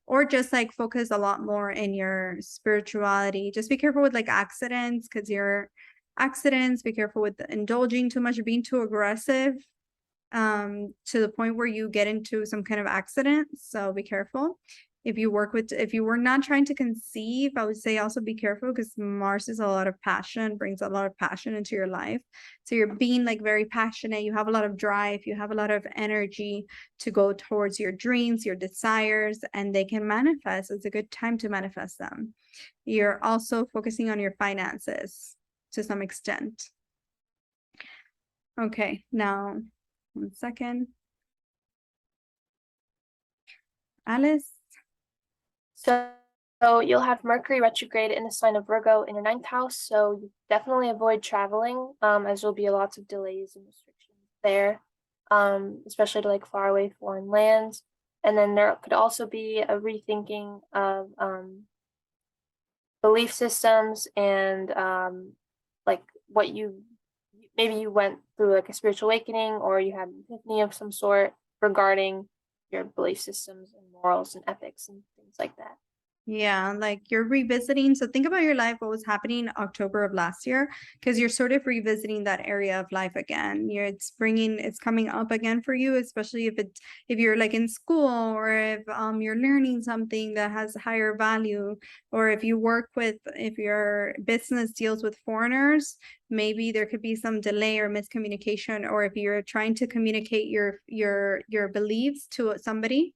or just like focus a lot more in your spirituality. Just be careful with like accidents, because your accidents, be careful with indulging too much or being too aggressive to the point where you get into some kind of accident. So be careful. If you were not trying to conceive, I would say also be careful, because Mars is a lot of passion, brings a lot of passion into your life. So you're being like very passionate, you have a lot of drive, you have a lot of energy to go towards your dreams, your desires, and they can manifest. It's a good time to manifest them. You're also focusing on your finances to some extent. Okay, now 1 second. Alice? So you'll have Mercury retrograde in the sign of Virgo in your 9th house. So you definitely avoid traveling, as there'll be lots of delays and restrictions there, especially to like faraway foreign lands. And then there could also be a rethinking of belief systems and like what maybe you went through like a spiritual awakening, or you had an epiphany of some sort regarding your belief systems and morals and ethics and things like that. Yeah, like you're revisiting. So think about your life, what was happening in October of last year, because you're sort of revisiting that area of life again. It's coming up again for you, especially if you're like in school, or if you're learning something that has higher value, or if your business deals with foreigners, maybe there could be some delay or miscommunication, or if you're trying to communicate your beliefs to somebody.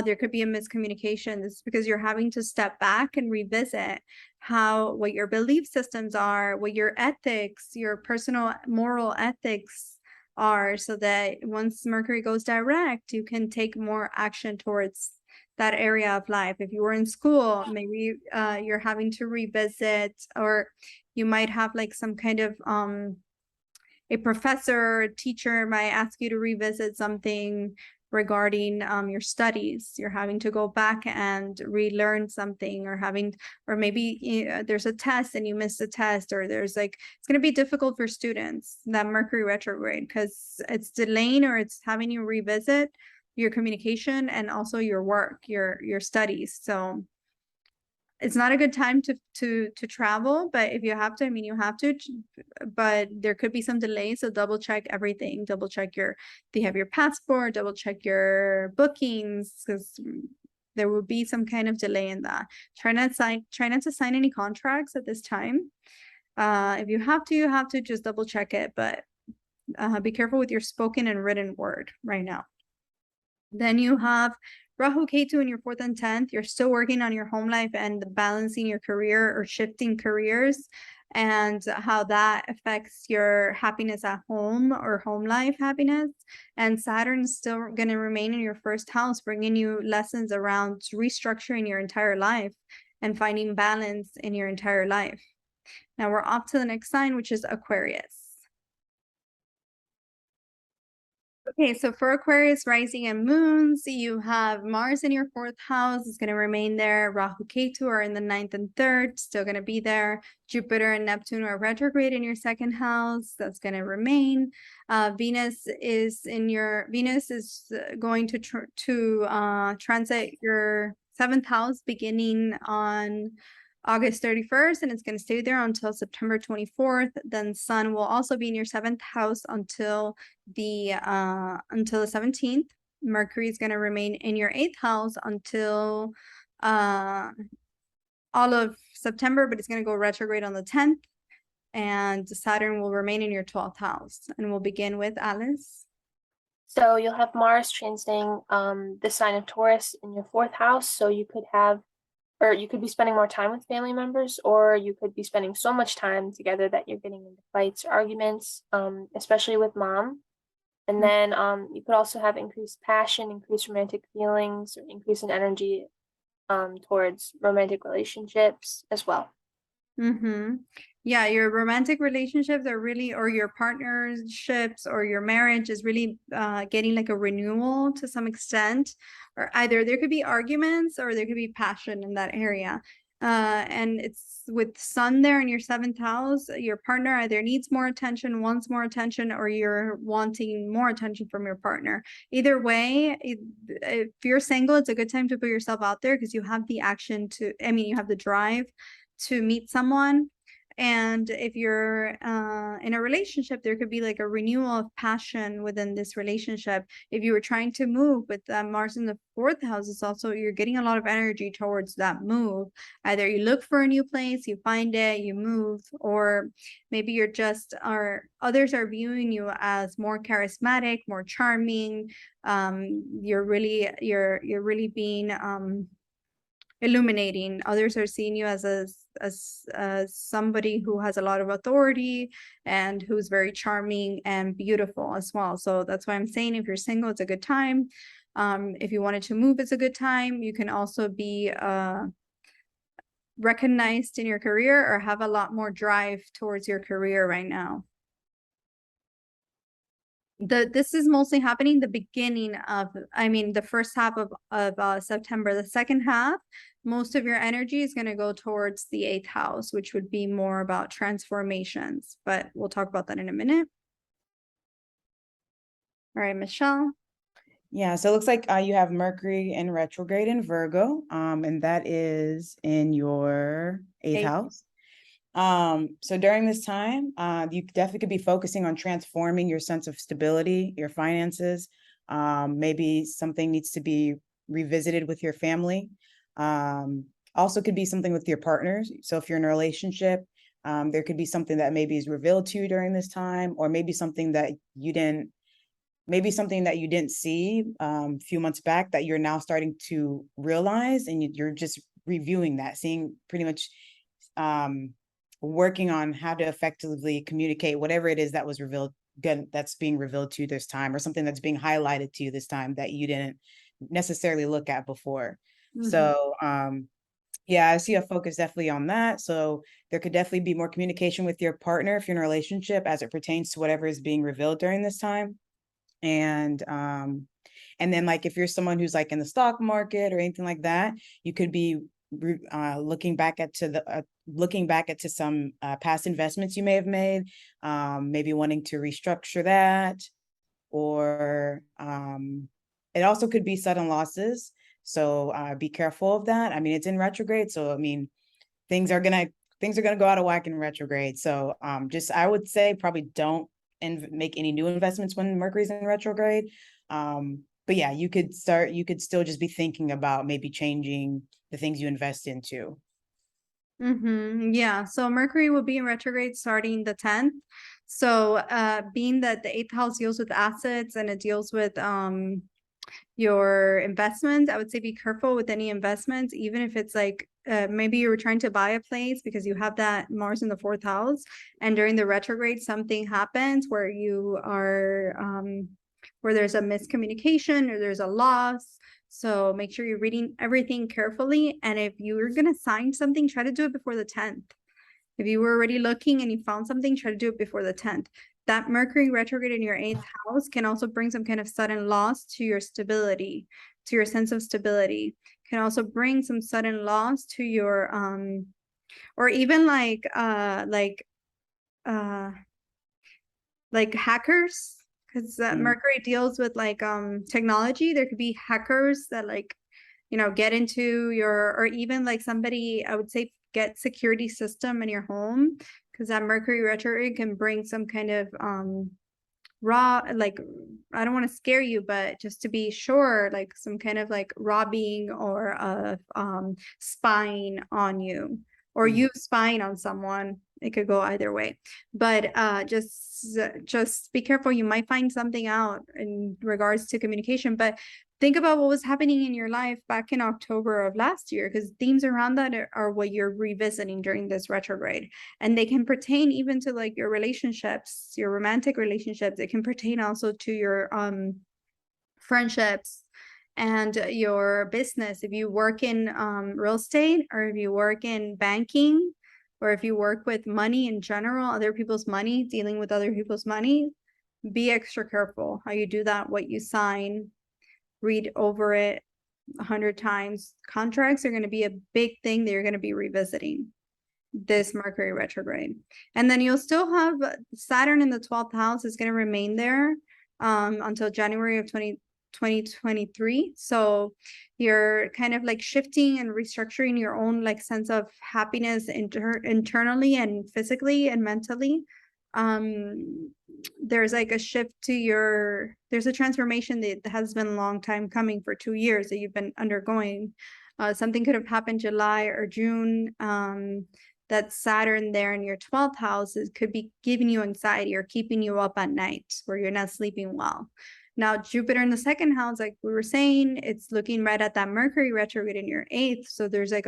There could be a miscommunication. This is because you're having to step back and revisit what your belief systems are, what your ethics, your personal moral ethics are, so that once Mercury goes direct, you can take more action towards that area of life. If you were in school, maybe you're having to revisit, or you might have like some kind of a professor or a teacher might ask you to revisit something regarding your studies. You're having to go back and relearn something, or maybe there's a test and you missed a test, or it's going to be difficult for students, that Mercury retrograde, because it's delaying or it's having you revisit your communication and also your work, your studies. So it's not a good time to travel, but if you have to, I mean, you have to, but there could be some delays. So double check everything. Double check do you have your passport? Double check your bookings, because There will be some kind of delay in that. Try not to sign any contracts at this time. If you have to, you have to just double check it, but be careful with your spoken and written word right now. Then you have Rahu Ketu in your 4th and 10th. You're still working on your home life and balancing your career or shifting careers, and how that affects your happiness at home or home life happiness. And Saturn's still going to remain in your 1st house, bringing you lessons around restructuring your entire life and finding balance in your entire life. Now we're off to the next sign, which is Aquarius. Okay, so for Aquarius rising and moons, you have Mars in your 4th house. Is going to remain there. Rahu Ketu are in the 9th and 3rd, still going to be there. Jupiter and Neptune are retrograde in your 2nd house. That's going to remain. Venus is going to transit your 7th house beginning on August 31st, and it's going to stay there until September 24th. Then Sun will also be in your 7th house until the 17th. Mercury is going to remain in your 8th house until all of September, but it's going to go retrograde on the 10th. And Saturn will remain in your 12th house. And we'll begin with Alice. So you'll have Mars transiting the sign of Taurus in your 4th house. So you could be spending more time with family members, or you could be spending so much time together that you're getting into fights or arguments, especially with mom. And then you could also have increased passion, increased romantic feelings, or increase in energy towards romantic relationships as well. Yeah, your romantic relationships are really, or your partnerships or your marriage is really getting like a renewal to some extent, or either there could be arguments or there could be passion in that area. And it's with Sun there in your 7th house, your partner either needs more attention, wants more attention, or you're wanting more attention from your partner. Either way, if you're single, it's a good time to put yourself out there, because you have the action you have the drive to meet someone. And if you're in a relationship, there could be like a renewal of passion within this relationship. If you were trying to move with Mars in the 4th house, it's also, you're getting a lot of energy towards that move. Either you look for a new place, you find it, you move, or maybe others are viewing you as more charismatic, more charming. You're really being illuminating. Others are seeing you as somebody who has a lot of authority and who's very charming and beautiful as well. So that's why I'm saying, if you're single, it's a good time. If you wanted to move, it's a good time. You can also be recognized in your career or have a lot more drive towards your career right now. This is mostly happening the beginning of, the 1st half of September. The 2nd half, most of your energy is going to go towards the 8th house, which would be more about transformations, but we'll talk about that in a minute. All right, Michelle. Yeah, so it looks like you have Mercury in retrograde in Virgo, and that is in your 8th house. So during this time, you definitely could be focusing on transforming your sense of stability, your finances. Maybe something needs to be revisited with your family. Also could be something with your partners. So if you're in a relationship, there could be something that maybe is revealed to you during this time, or maybe something that you didn't see a few months back that you're now starting to realize, and you're just reviewing that, seeing pretty much working on how to effectively communicate whatever it is that was revealed, that's being revealed to you this time, or something that's being highlighted to you this time that you didn't necessarily look at before. So yeah, I see a focus definitely on that. So there could definitely be more communication with your partner if you're in a relationship as it pertains to whatever is being revealed during this time. And then, like, if you're someone who's like in the stock market or anything like that, you could be looking back at some past investments you may have made, maybe wanting to restructure that, or it also could be sudden losses. So be careful of that. It's in retrograde, so things are gonna go out of whack in retrograde. So I would say probably don't make any new investments when Mercury's in retrograde. but yeah, you could still just be thinking about maybe changing the things you invest into. Yeah, so Mercury will be in retrograde starting the 10th. So being that the 8th house deals with assets and it deals with your investments, I would say be careful with any investments, even if it's like maybe you were trying to buy a place because you have that Mars in the 4th house, and during the retrograde something happens where you are where there's a miscommunication or there's a loss. So make sure you're reading everything carefully, and if you're going to sign something, try to do it before the 10th. If you were already looking and you found something, try to do it before the 10th. That Mercury retrograde in your 8th house can also bring some kind of sudden loss to your stability, to your sense of stability. Can also bring some sudden loss to your or even like hackers, because Mercury deals with like technology. There could be hackers that like, you know, get into your, or even like somebody, I would say get security system in your home, because that Mercury retrograde can bring some kind of raw, like, I don't want to scare you, but just to be sure, like some kind of like robbing or spying on you, or you spying on someone. It could go either way, but just be careful. You might find something out in regards to communication, but think about what was happening in your life back in October of last year, because themes around that are what you're revisiting during this retrograde. And they can pertain even to like your relationships, your romantic relationships. It can pertain also to your friendships and your business. If you work in real estate, or if you work in banking, or if you work with money in general, other people's money, dealing with other people's money, be extra careful how you do that, what you sign. Read over it 100 times. Contracts are going to be a big thing that you're going to be revisiting this Mercury retrograde. And then you'll still have Saturn in the 12th house is going to remain there until January of 2023. So you're kind of like shifting and restructuring your own like sense of happiness internally and physically and mentally. There's like a shift to there's a transformation that has been a long time coming, for 2 years that you've been undergoing. Something could have happened July or June. That Saturn there in your 12th house could be giving you anxiety or keeping you up at night where you're not sleeping well. Now, Jupiter in the 2nd house, like we were saying, it's looking right at that Mercury retrograde in your 8th. So there's like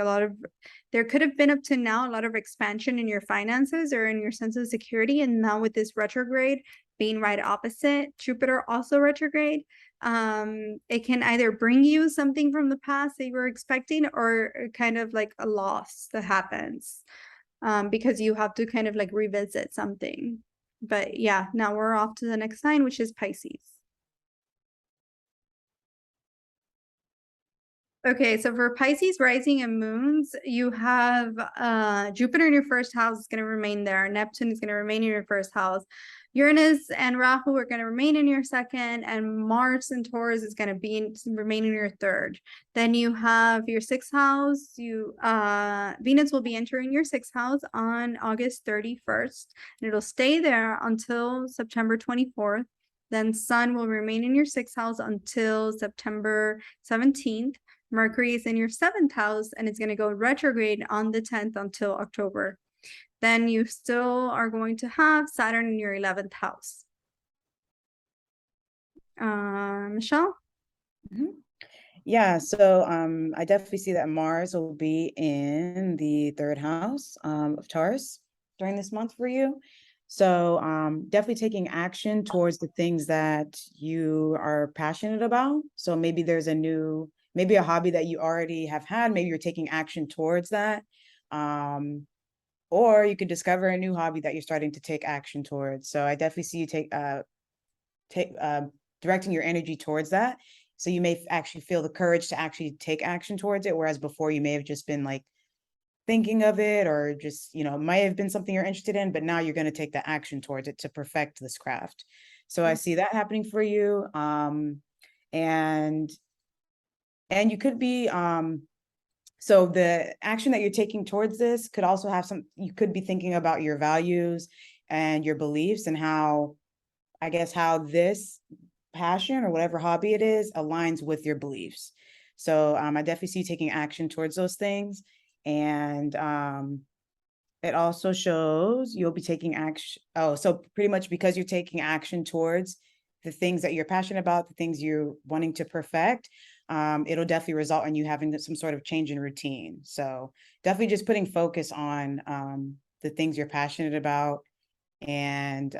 there could have been up to now a lot of expansion in your finances or in your sense of security. And now with this retrograde being right opposite, Jupiter also retrograde, it can either bring you something from the past that you were expecting, or kind of like a loss that happens because you have to kind of like revisit something. But yeah, now we're off to the next sign, which is Pisces. Okay, so for Pisces rising and moons, you have Jupiter in your 1st house is going to remain there. Neptune is going to remain in your 1st house. Uranus and Rahu are going to remain in your 2nd, and Mars and Taurus is going to remain in your 3rd. Then you have your 6th house. Venus will be entering your 6th house on August 31st, and it'll stay there until September 24th. Then Sun will remain in your 6th house until September 17th. Mercury is in your 7th house, and it's going to go retrograde on the 10th until October. Then you still are going to have Saturn in your 11th house. Michelle? Yeah, so I definitely see that Mars will be in the 3rd house of Taurus during this month for you. So definitely taking action towards the things that you are passionate about. So maybe there's maybe a hobby that you already have had, maybe you're taking action towards that. Or you could discover a new hobby that you're starting to take action towards. So I definitely see you directing your energy towards that. So you may actually feel the courage to actually take action towards it. Whereas before you may have just been like thinking of it, or just, might have been something you're interested in, but now you're going to take the action towards it to perfect this craft. So I see that happening for you. And you could be, so the action that you're taking towards this could also have you could be thinking about your values and your beliefs, and how, I guess, how this passion or whatever hobby it is aligns with your beliefs. So I definitely see you taking action towards those things. And it also shows you'll be taking action. Oh, so pretty much because you're taking action towards the things that you're passionate about, the things you're wanting to perfect, it'll definitely result in you having some sort of change in routine. So definitely just putting focus on the things you're passionate about. And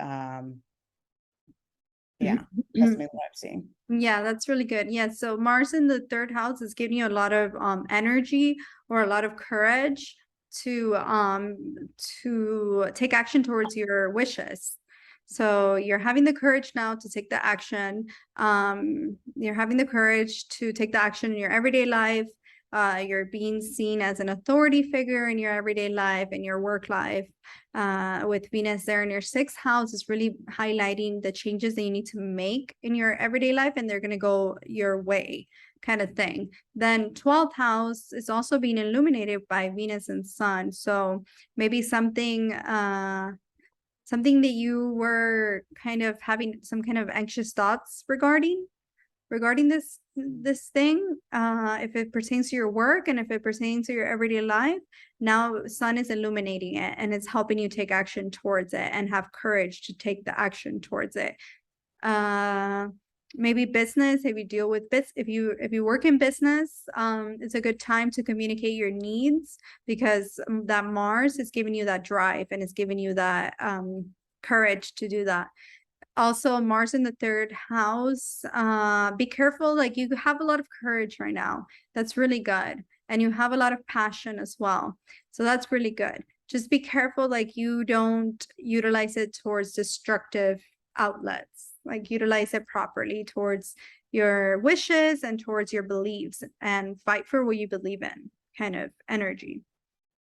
yeah, that's mainly what I'm seeing. Yeah, that's really good. Yeah, so Mars in the third house is giving you a lot of energy or a lot of courage to take action towards your wishes. So you're having the courage now to take the action. You're having the courage to take the action in your everyday life. You're being seen as an authority figure in your everyday life and your work life. With Venus there in your sixth house is really highlighting the changes that you need to make in your everyday life, and they're going to go your way, kind of thing. Then 12th house is also being illuminated by Venus and Sun. So maybe something something that you were kind of having some kind of anxious thoughts regarding this thing, if it pertains to your work and if it pertains to your everyday life. Now Sun is illuminating it and it's helping you take action towards it and have courage to take the action towards it. Maybe business, if you deal with if you work in business, it's a good time to communicate your needs, because that Mars is giving you that drive and it's giving you that courage to do that. Also, Mars in the third house, be careful. Like, you have a lot of courage right now. That's really good. And you have a lot of passion as well. So that's really good. Just be careful, like, you don't utilize it towards destructive outlets. Like, utilize it properly towards your wishes and towards your beliefs, and fight for what you believe in, kind of energy.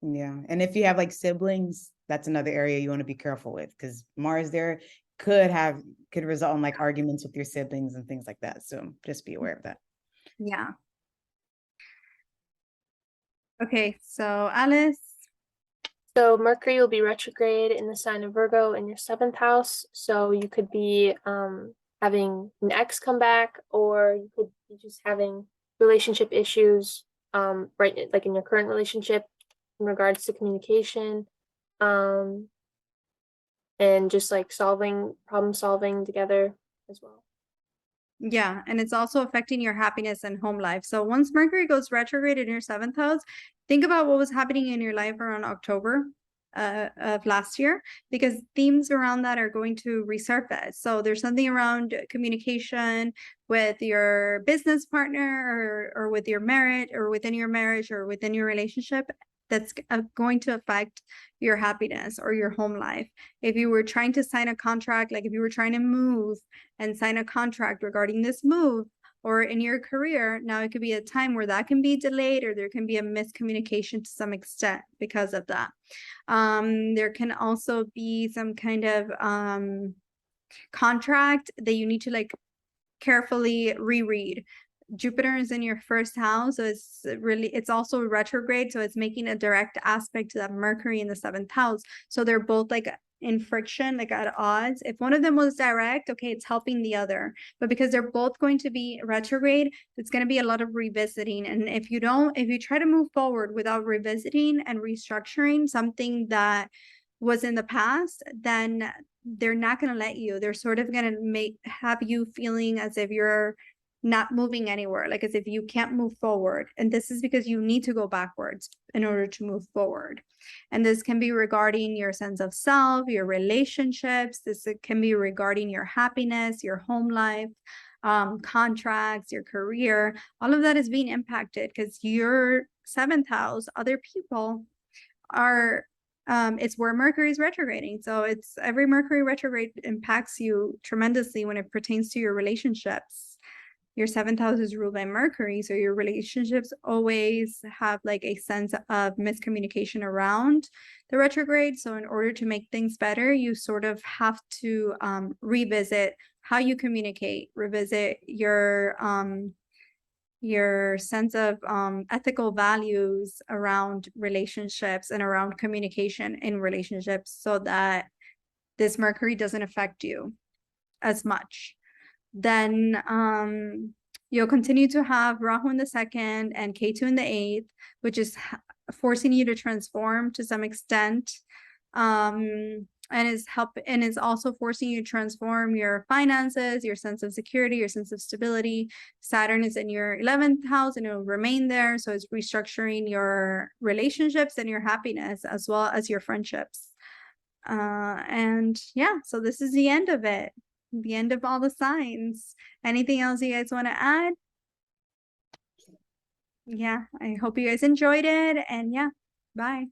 Yeah. And if you have like siblings, that's another area you want to be careful with, because Mars there could result in like arguments with your siblings and things like that. So just be aware of that. Yeah. Okay, so Alice. So Mercury will be retrograde in the sign of Virgo in your 7th house. So you could be having an ex come back, or you could be just having relationship issues, right, like in your current relationship in regards to communication, and just like problem solving together as well. Yeah, and it's also affecting your happiness and home life. So once Mercury goes retrograde in your 7th house, think about what was happening in your life around October of last year, because themes around that are going to resurface. So there's something around communication with your business partner, or with your marriage, or within your marriage, or within your relationship, that's going to affect your happiness or your home life. If you were trying to sign a contract, like if you were trying to move and sign a contract regarding this move, or in your career, now it could be a time where that can be delayed, or there can be a miscommunication to some extent because of that. There can also be some kind of contract that you need to like carefully reread. Jupiter is in your first house, so it's also retrograde, so it's making a direct aspect to that Mercury in the 7th house. So they're both like in friction, like at odds. If one of them was direct, okay, it's helping the other, but because they're both going to be retrograde, it's going to be a lot of revisiting. And if you try to move forward without revisiting and restructuring something that was in the past, then they're not going to let you. They're sort of going to have you feeling as if you're not moving anywhere, like as if you can't move forward. And this is because you need to go backwards in order to move forward. And this can be regarding your sense of self, your relationships. This can be regarding your happiness, your home life, contracts, your career. All of that is being impacted because your 7th house, other people are it's where Mercury is retrograding. So it's every Mercury retrograde impacts you tremendously when it pertains to your relationships. Your 7th house is ruled by Mercury, so your relationships always have like a sense of miscommunication around the retrograde. So in order to make things better, you sort of have to revisit how you communicate, revisit your sense of ethical values around relationships and around communication in relationships, so that this Mercury doesn't affect you as much. Then you'll continue to have Rahu in the 2nd and Ketu in the 8th, which is forcing you to transform to some extent. And is also forcing you to transform your finances, your sense of security, your sense of stability. Saturn is in your 11th house and it will remain there. So it's restructuring your relationships and your happiness as well as your friendships. And yeah, so this is the end of it. The end of all the signs. Anything else you guys want to add? Yeah, I hope you guys enjoyed it. And yeah, bye.